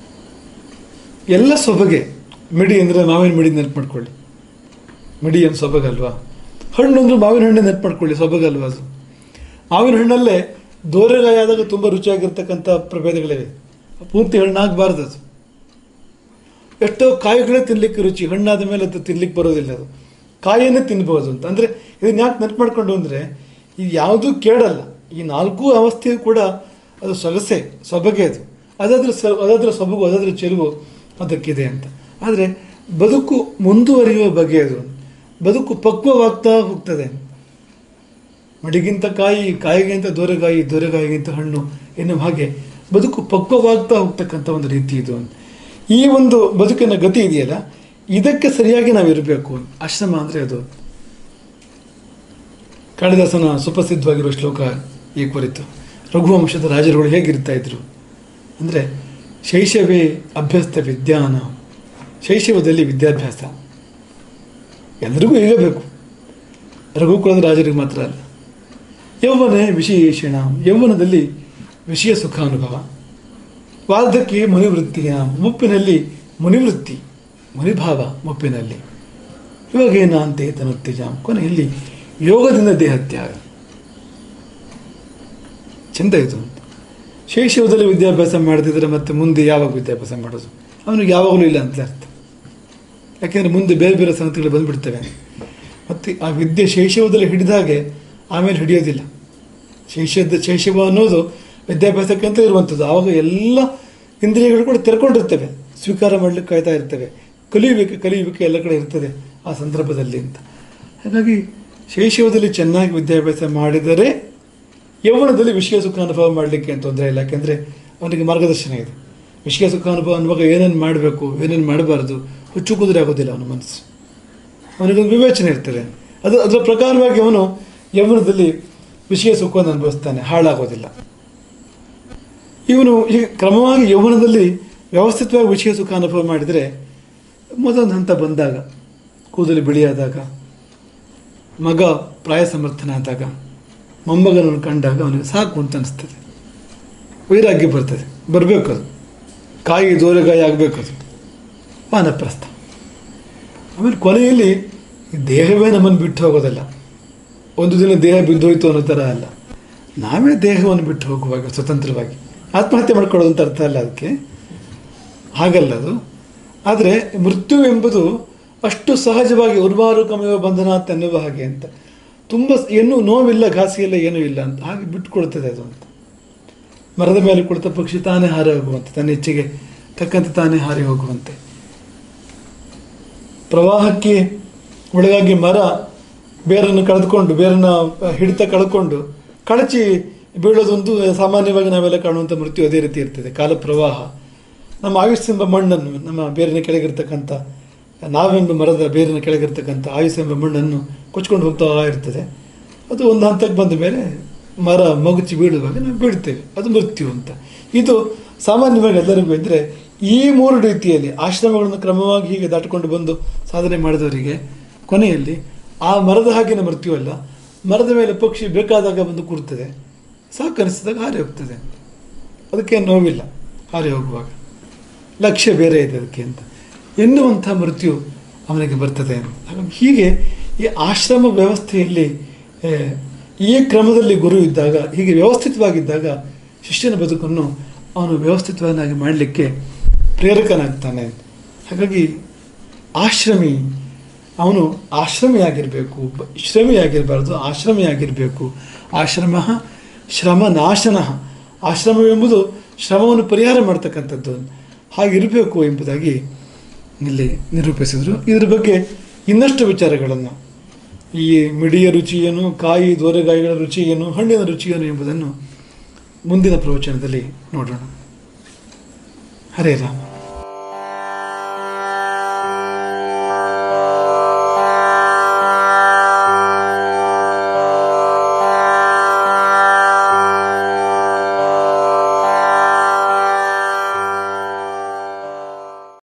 A: ಎಲ್ಲ ಸೊಬಗೆ. ಮಿಡಿ ಅಂದರೆ ಮಾವಿನ ಮಿಡಿ ನೆನಪು ಮಾಡ್ಕೊಳ್ಳಿ, ಮಿಡಿ ಏನು ಸೊಬಗಲ್ವಾ? ಹಣ್ಣು ಅಂದರೆ ಮಾವಿನ ಹಣ್ಣೆ ನೆನಪು ಮಾಡ್ಕೊಳ್ಳಿ, ಸೊಬಗಲ್ವಾ ಅದು? ಮಾವಿನ ಹಣ್ಣಲ್ಲೇ ದೋರೆಗಾಯಿ ಆದಾಗ ತುಂಬ ರುಚಿಯಾಗಿರ್ತಕ್ಕಂಥ ಪ್ರಭೇದಗಳಿವೆ. ಪೂರ್ತಿ ಹಣ್ಣಾಗಬಾರ್ದು ಅದು. ಎಷ್ಟೋ ಕಾಯಿಗಳೇ ತಿನ್ನಲಿಕ್ಕೆ ರುಚಿ, ಹಣ್ಣಾದ ಮೇಲೆ ಅದು ತಿನ್ಲಿಕ್ಕೆ ಬರೋದಿಲ್ಲ. ಅದು ಕಾಯಿಯನ್ನೇ ತಿನ್ಬೋದು ಅಂತ. ಅಂದರೆ ಇದನ್ನು ಯಾಕೆ ನೆನಪು ಮಾಡ್ಕೊಂಡು ಅಂದರೆ ಇದು ಯಾವುದೂ ಕೇಳಲ್ಲ. ಈ 4 ಅವಸ್ಥೆಯು ಕೂಡ ಅದು ಸೊಬಗೆ ಅದು. ಅದಾದ್ರ ಸೊಬಗು, ಅದಾದ್ರ ಚೆಲುವು ಅದಕ್ಕಿದೆ ಅಂತ. ಆದರೆ ಬದುಕು ಮುಂದುವರಿಯುವ ಬಗೆ ಅದು. ಬದುಕು ಪಕ್ವವಾಗ್ತಾ ಹೋಗ್ತದೆ. ಮಡಿಗಿಂತ ಕಾಯಿ, ಕಾಯಿಗಿಂತ ದೋರೆಗಾಯಿ, ದೋರೆಗಾಯಿಗಿಂತ ಹಣ್ಣು ಎನ್ನುವ ಹಾಗೆ ಬದುಕು ಪಕ್ವವಾಗ್ತಾ ಹೋಗ್ತಕ್ಕಂಥ ಒಂದು ರೀತಿ ಇದು. ಈ ಒಂದು ಬದುಕಿನ ಗತಿ ಇದೆಯಲ್ಲ, ಇದಕ್ಕೆ ಸರಿಯಾಗಿ ನಾವಿರಬೇಕು. ಆಶ್ರಮ ಅಂದರೆ ಅದು. ಕಾಳಿದಾಸನ ಸುಪ್ರಸಿದ್ಧವಾಗಿರುವ ಶ್ಲೋಕ ಈ ಕುರಿತು. ರಘುವಂಶದ ರಾಜರುಗಳು ಹೇಗಿರ್ತಾ ಇದ್ರು ಅಂದರೆ, ಶೈಶವೇ ಅಭ್ಯಸ್ತ ವಿದ್ಯಾನ, ಶೈಶವದಲ್ಲಿ ವಿದ್ಯಾಭ್ಯಾಸ ಎಲ್ಲರಿಗೂ ಇರಬೇಕು, ರಘುಕುಲದ ರಾಜರಿಗೆ ಮಾತ್ರ ಅಲ್ಲ. ಯೌವನೇ ವಿಷಯೇಷಣ, ಯೌವನದಲ್ಲಿ ವಿಷಯ ಸುಖಾನುಭವ. ವಾರ್ಧಕ್ಕೆ ಮುನಿವೃತ್ತಿಯ, ಮುಪ್ಪಿನಲ್ಲಿ ಮುನಿವೃತ್ತಿ, ಮುನಿಭಾವ ಮುಪ್ಪಿನಲ್ಲಿ. ಇವಾಗೇನ ಅಂತೆ ತನುತ್ಯಜ, ಕೊನೆಯಲ್ಲಿ ಯೋಗದಿಂದ ದೇಹತ್ಯಾಗ. ಚೆಂದ ಇದು ಅಂತ. ಶೈಶವದಲ್ಲಿ ವಿದ್ಯಾಭ್ಯಾಸ ಮಾಡದಿದ್ದರೆ ಮತ್ತೆ ಮುಂದೆ ಯಾವಾಗ ವಿದ್ಯಾಭ್ಯಾಸ ಮಾಡೋದು? ಅವನಿಗೆ ಯಾವಾಗಲೂ ಇಲ್ಲ ಅಂತ ಅರ್ಥ. ಯಾಕೆಂದರೆ ಮುಂದೆ ಬೇರೆ ಬೇರೆ ಸಂಗತಿಗಳು ಬಂದುಬಿಡ್ತವೆ. ಮತ್ತು ಆ ವಿದ್ಯೆ ಶೈಶವದಲ್ಲಿ ಹಿಡಿದಾಗೆ ಆಮೇಲೆ ಹಿಡಿಯೋದಿಲ್ಲ. ಶೈಶವ ಅನ್ನೋದು ವಿದ್ಯಾಭ್ಯಾಸಕ್ಕೆ ಅಂತ ಇರುವಂಥದ್ದು. ಆವಾಗ ಎಲ್ಲ ಇಂದ್ರಿಯಗಳು ಕೂಡ ತೆರ್ಕೊಂಡಿರ್ತವೆ, ಸ್ವೀಕಾರ ಮಾಡಲಿಕ್ಕೆ ಕಾಯ್ತಾ ಇರ್ತವೆ, ಕಲಿಯುವಿಕೆ ಎಲ್ಲ ಕಡೆ ಇರ್ತದೆ ಆ ಸಂದರ್ಭದಲ್ಲಿ ಅಂತ. ಹಾಗಾಗಿ ಶೈಶವದಲ್ಲಿ ಚೆನ್ನಾಗಿ ವಿದ್ಯಾಭ್ಯಾಸ ಮಾಡಿದರೆ ಯೌವನದಲ್ಲಿ ವಿಷಯ ಸುಖ ಅನುಭವ ಮಾಡಲಿಕ್ಕೆ ಏನು ತೊಂದರೆ ಇಲ್ಲ. ಯಾಕೆಂದರೆ ಅವನಿಗೆ ಮಾರ್ಗದರ್ಶನ ಇದೆ. ವಿಷಯ ಸುಖ ಅನುಭವ ಅನ್ನುವಾಗ ಏನೇನು ಮಾಡಬೇಕು ಏನೇನು ಮಾಡಬಾರ್ದು ಹುಚ್ಚು ಕುದುರೆ ಆಗೋದಿಲ್ಲ ಅವನ ಮನಸ್ಸು. ಅವನಿಗೊಂದು ವಿವೇಚನೆ ಇರ್ತದೆ. ಅದರ ಪ್ರಕಾರವಾಗಿ ಅವನು ಯೌವನದಲ್ಲಿ ವಿಷಯ ಸುಖವನ್ನು ಅನುಭವಿಸ್ತಾನೆ, ಹಾಳಾಗೋದಿಲ್ಲ. ಇವನು ಈ ಕ್ರಮವಾಗಿ ಯೌವನದಲ್ಲಿ ವ್ಯವಸ್ಥಿತವಾಗಿ ವಿಷಯ ಸುಖ ಅನುಭವ ಮಾಡಿದರೆ ಮೊದಲೊಂದು ಹಂತ ಬಂದಾಗ, ಕೂದಲು ಬಿಳಿಯಾದಾಗ, ಮಗ ಪ್ರಾಯ ಸಮರ್ಥನಾದಾಗ, ಮೊಮ್ಮಗನನ್ನು ಕಂಡಾಗ ಅವನಿಗೆ ಸಾಕು ಅಂತ ಅನಿಸ್ತದೆ. ವೈರಾಗ್ಯ ಬರ್ತದೆ, ಬರಬೇಕು, ಅದು ಕಾಯಿ ದೋರೆಗಾಯಿ ಆಗಬೇಕದು, ವಾನಪ್ರಸ್ಥ. ಆಮೇಲೆ ಕೊನೆಯಲ್ಲಿ ದೇಹವೇ ನಮ್ಮನ್ನು ಬಿಟ್ಟು ಹೋಗೋದಲ್ಲ. ಒಂದು ದಿನ ದೇಹ ಬಿದ್ದೋಯ್ತು ಅನ್ನೋ ಥರ ಅಲ್ಲ, ನಾವೇ ದೇಹವನ್ನು ಬಿಟ್ಟು ಹೋಗುವಾಗ ಸ್ವತಂತ್ರವಾಗಿ ಆತ್ಮಹತ್ಯೆ ಮಾಡ್ಕೊಳ್ಳೋದು ಅಂತ ಅರ್ಥ ಅಲ್ಲ ಅದಕ್ಕೆ, ಹಾಗಲ್ಲ ಅದು. ಆದರೆ ಮೃತ್ಯು ಎಂಬುದು ಅಷ್ಟು ಸಹಜವಾಗಿ ಉರ್ವಾರು ಕಮೆಯುವ ಬಂಧನಾತ್ ಎನ್ನುವ ಹಾಗೆ ಅಂತ, ತುಂಬ ಏನೂ ನೋವಿಲ್ಲ, ಘಾಸಿಯಿಲ್ಲ, ಏನೂ ಇಲ್ಲ ಅಂತ ಹಾಗೆ ಬಿಟ್ಟುಕೊಡ್ತದೆ ಅದು ಅಂತ. ಮರದ ಮೇಲೆ ಕುಳಿತ ಪಕ್ಷಿ ತಾನೇ ಹಾರಿ ಹೋಗುವಂತೆ, ತನ್ನ ಇಚ್ಛೆಗೆ ತಕ್ಕಂತೆ ತಾನೇ ಹಾರಿ ಹೋಗುವಂತೆ. ಪ್ರವಾಹಕ್ಕೆ ಒಳಗಾಗಿ ಮರ ಬೇರನ್ನು ಕಳೆದುಕೊಂಡು, ಬೇರನ್ನು ಹಿಡಿತ ಕಳ್ಕೊಂಡು ಕಳಚಿ ಬೀಳೋದೊಂದು ಸಾಮಾನ್ಯವಾಗಿ ನಾವೆಲ್ಲ ಕಾಣುವಂಥ ಮೃತ್ಯು ಅದೇ ರೀತಿ ಇರ್ತದೆ. ಕಾಲ ಪ್ರವಾಹ ನಮ್ಮ ಆಯುಷ್ಯೆಂಬ ಮಣ್ಣನ್ನು, ನಮ್ಮ ಬೇರಿನ ಕೆಳಗಿರ್ತಕ್ಕಂಥ, ನಾವೆಂಬ ಮರದ ಬೇರಿನ ಕೆಳಗಿರ್ತಕ್ಕಂಥ ಆಯುಷ್ಯೆಂಬ ಮಣ್ಣನ್ನು ಕೊಚ್ಕೊಂಡು ಹೋಗ್ತಾ ಇರ್ತದೆ. ಅದು ಒಂದು ಹಂತಕ್ಕೆ ಬಂದ ಮೇಲೆ ಮರ ಮಗುಚಿ ಬೀಳುವಾಗ ನಾವು ಬೀಳ್ತೇವೆ, ಅದು ಮೃತ್ಯು ಅಂತ. ಇದು ಸಾಮಾನ್ಯವಾಗಿ ಎಲ್ಲರಿಗೂ ಇದ್ದರೆ, ಈ ಮೂರು ರೀತಿಯಲ್ಲಿ ಆಶ್ರಮಗಳನ್ನು ಕ್ರಮವಾಗಿ ಹೀಗೆ ದಾಟಿಕೊಂಡು ಬಂದು ಸಾಧನೆ ಮಾಡಿದವರಿಗೆ ಕೊನೆಯಲ್ಲಿ ಆ ಮರದ ಹಾಗಿನ ಮೃತ್ಯು ಅಲ್ಲ, ಮರದ ಮೇಲೆ ಪಕ್ಷಿ ಬೇಕಾದಾಗ ಬಂದು ಕೂರ್ತದೆ, ಸಾಕನಿಸಿದಾಗ ಹಾರಿ ಹೋಗ್ತದೆ, ಅದಕ್ಕೆ ನೋವಿಲ್ಲ ಹಾರಿ ಹೋಗುವಾಗ, ಲಕ್ಷ್ಯ ಬೇರೆ ಇದೆ ಅದಕ್ಕೆ ಅಂತ ಎನ್ನುವಂಥ ಮೃತ್ಯು ಅವನಿಗೆ ಬರ್ತದೆ. ಹಾಗಾಗಿ ಹೀಗೆ ಈ ಆಶ್ರಮ ವ್ಯವಸ್ಥೆಯಲ್ಲಿ ಈ ಕ್ರಮದಲ್ಲಿ ಗುರು ಇದ್ದಾಗ, ಹೀಗೆ ವ್ಯವಸ್ಥಿತವಾಗಿದ್ದಾಗ ಶಿಷ್ಯನ ಬದುಕನ್ನು ಅವನು ವ್ಯವಸ್ಥಿತವನ್ನಾಗಿ ಮಾಡಲಿಕ್ಕೆ ಪ್ರೇರಕನಾಗ್ತಾನೆ. ಹಾಗಾಗಿ ಅವನು ಆಶ್ರಮಿಯಾಗಿರಬೇಕು, ಶ್ರಮಿಯಾಗಿರಬಾರ್ದು, ಆಶ್ರಮಿಯಾಗಿರಬೇಕು. ಆಶ್ರಮ ಶ್ರಮ ನಾಶನ, ಆಶ್ರಮವೆಂಬುದು ಶ್ರಮವನ್ನು ಪರಿಹಾರ ಮಾಡ್ತಕ್ಕಂಥದ್ದು, ಹಾಗಿರಬೇಕು ಎಂಬುದಾಗಿ ಇಲ್ಲಿ ನಿರೂಪಿಸಿದರು. ಇದರ ಬಗ್ಗೆ ಇನ್ನಷ್ಟು ವಿಚಾರಗಳನ್ನು, ಈ ಮಿಡಿಯ ರುಚಿ ಏನು, ಕಾಯಿ ದೋರೆಗಾಯಿಗಳ ರುಚಿ ಏನು, ಹಣ್ಣಿನ ರುಚಿ ಏನು ಎಂಬುದನ್ನು ಮುಂದಿನ ಪ್ರವಚನದಲ್ಲಿ ನೋಡೋಣ. ಹರೇ ರಾಮ.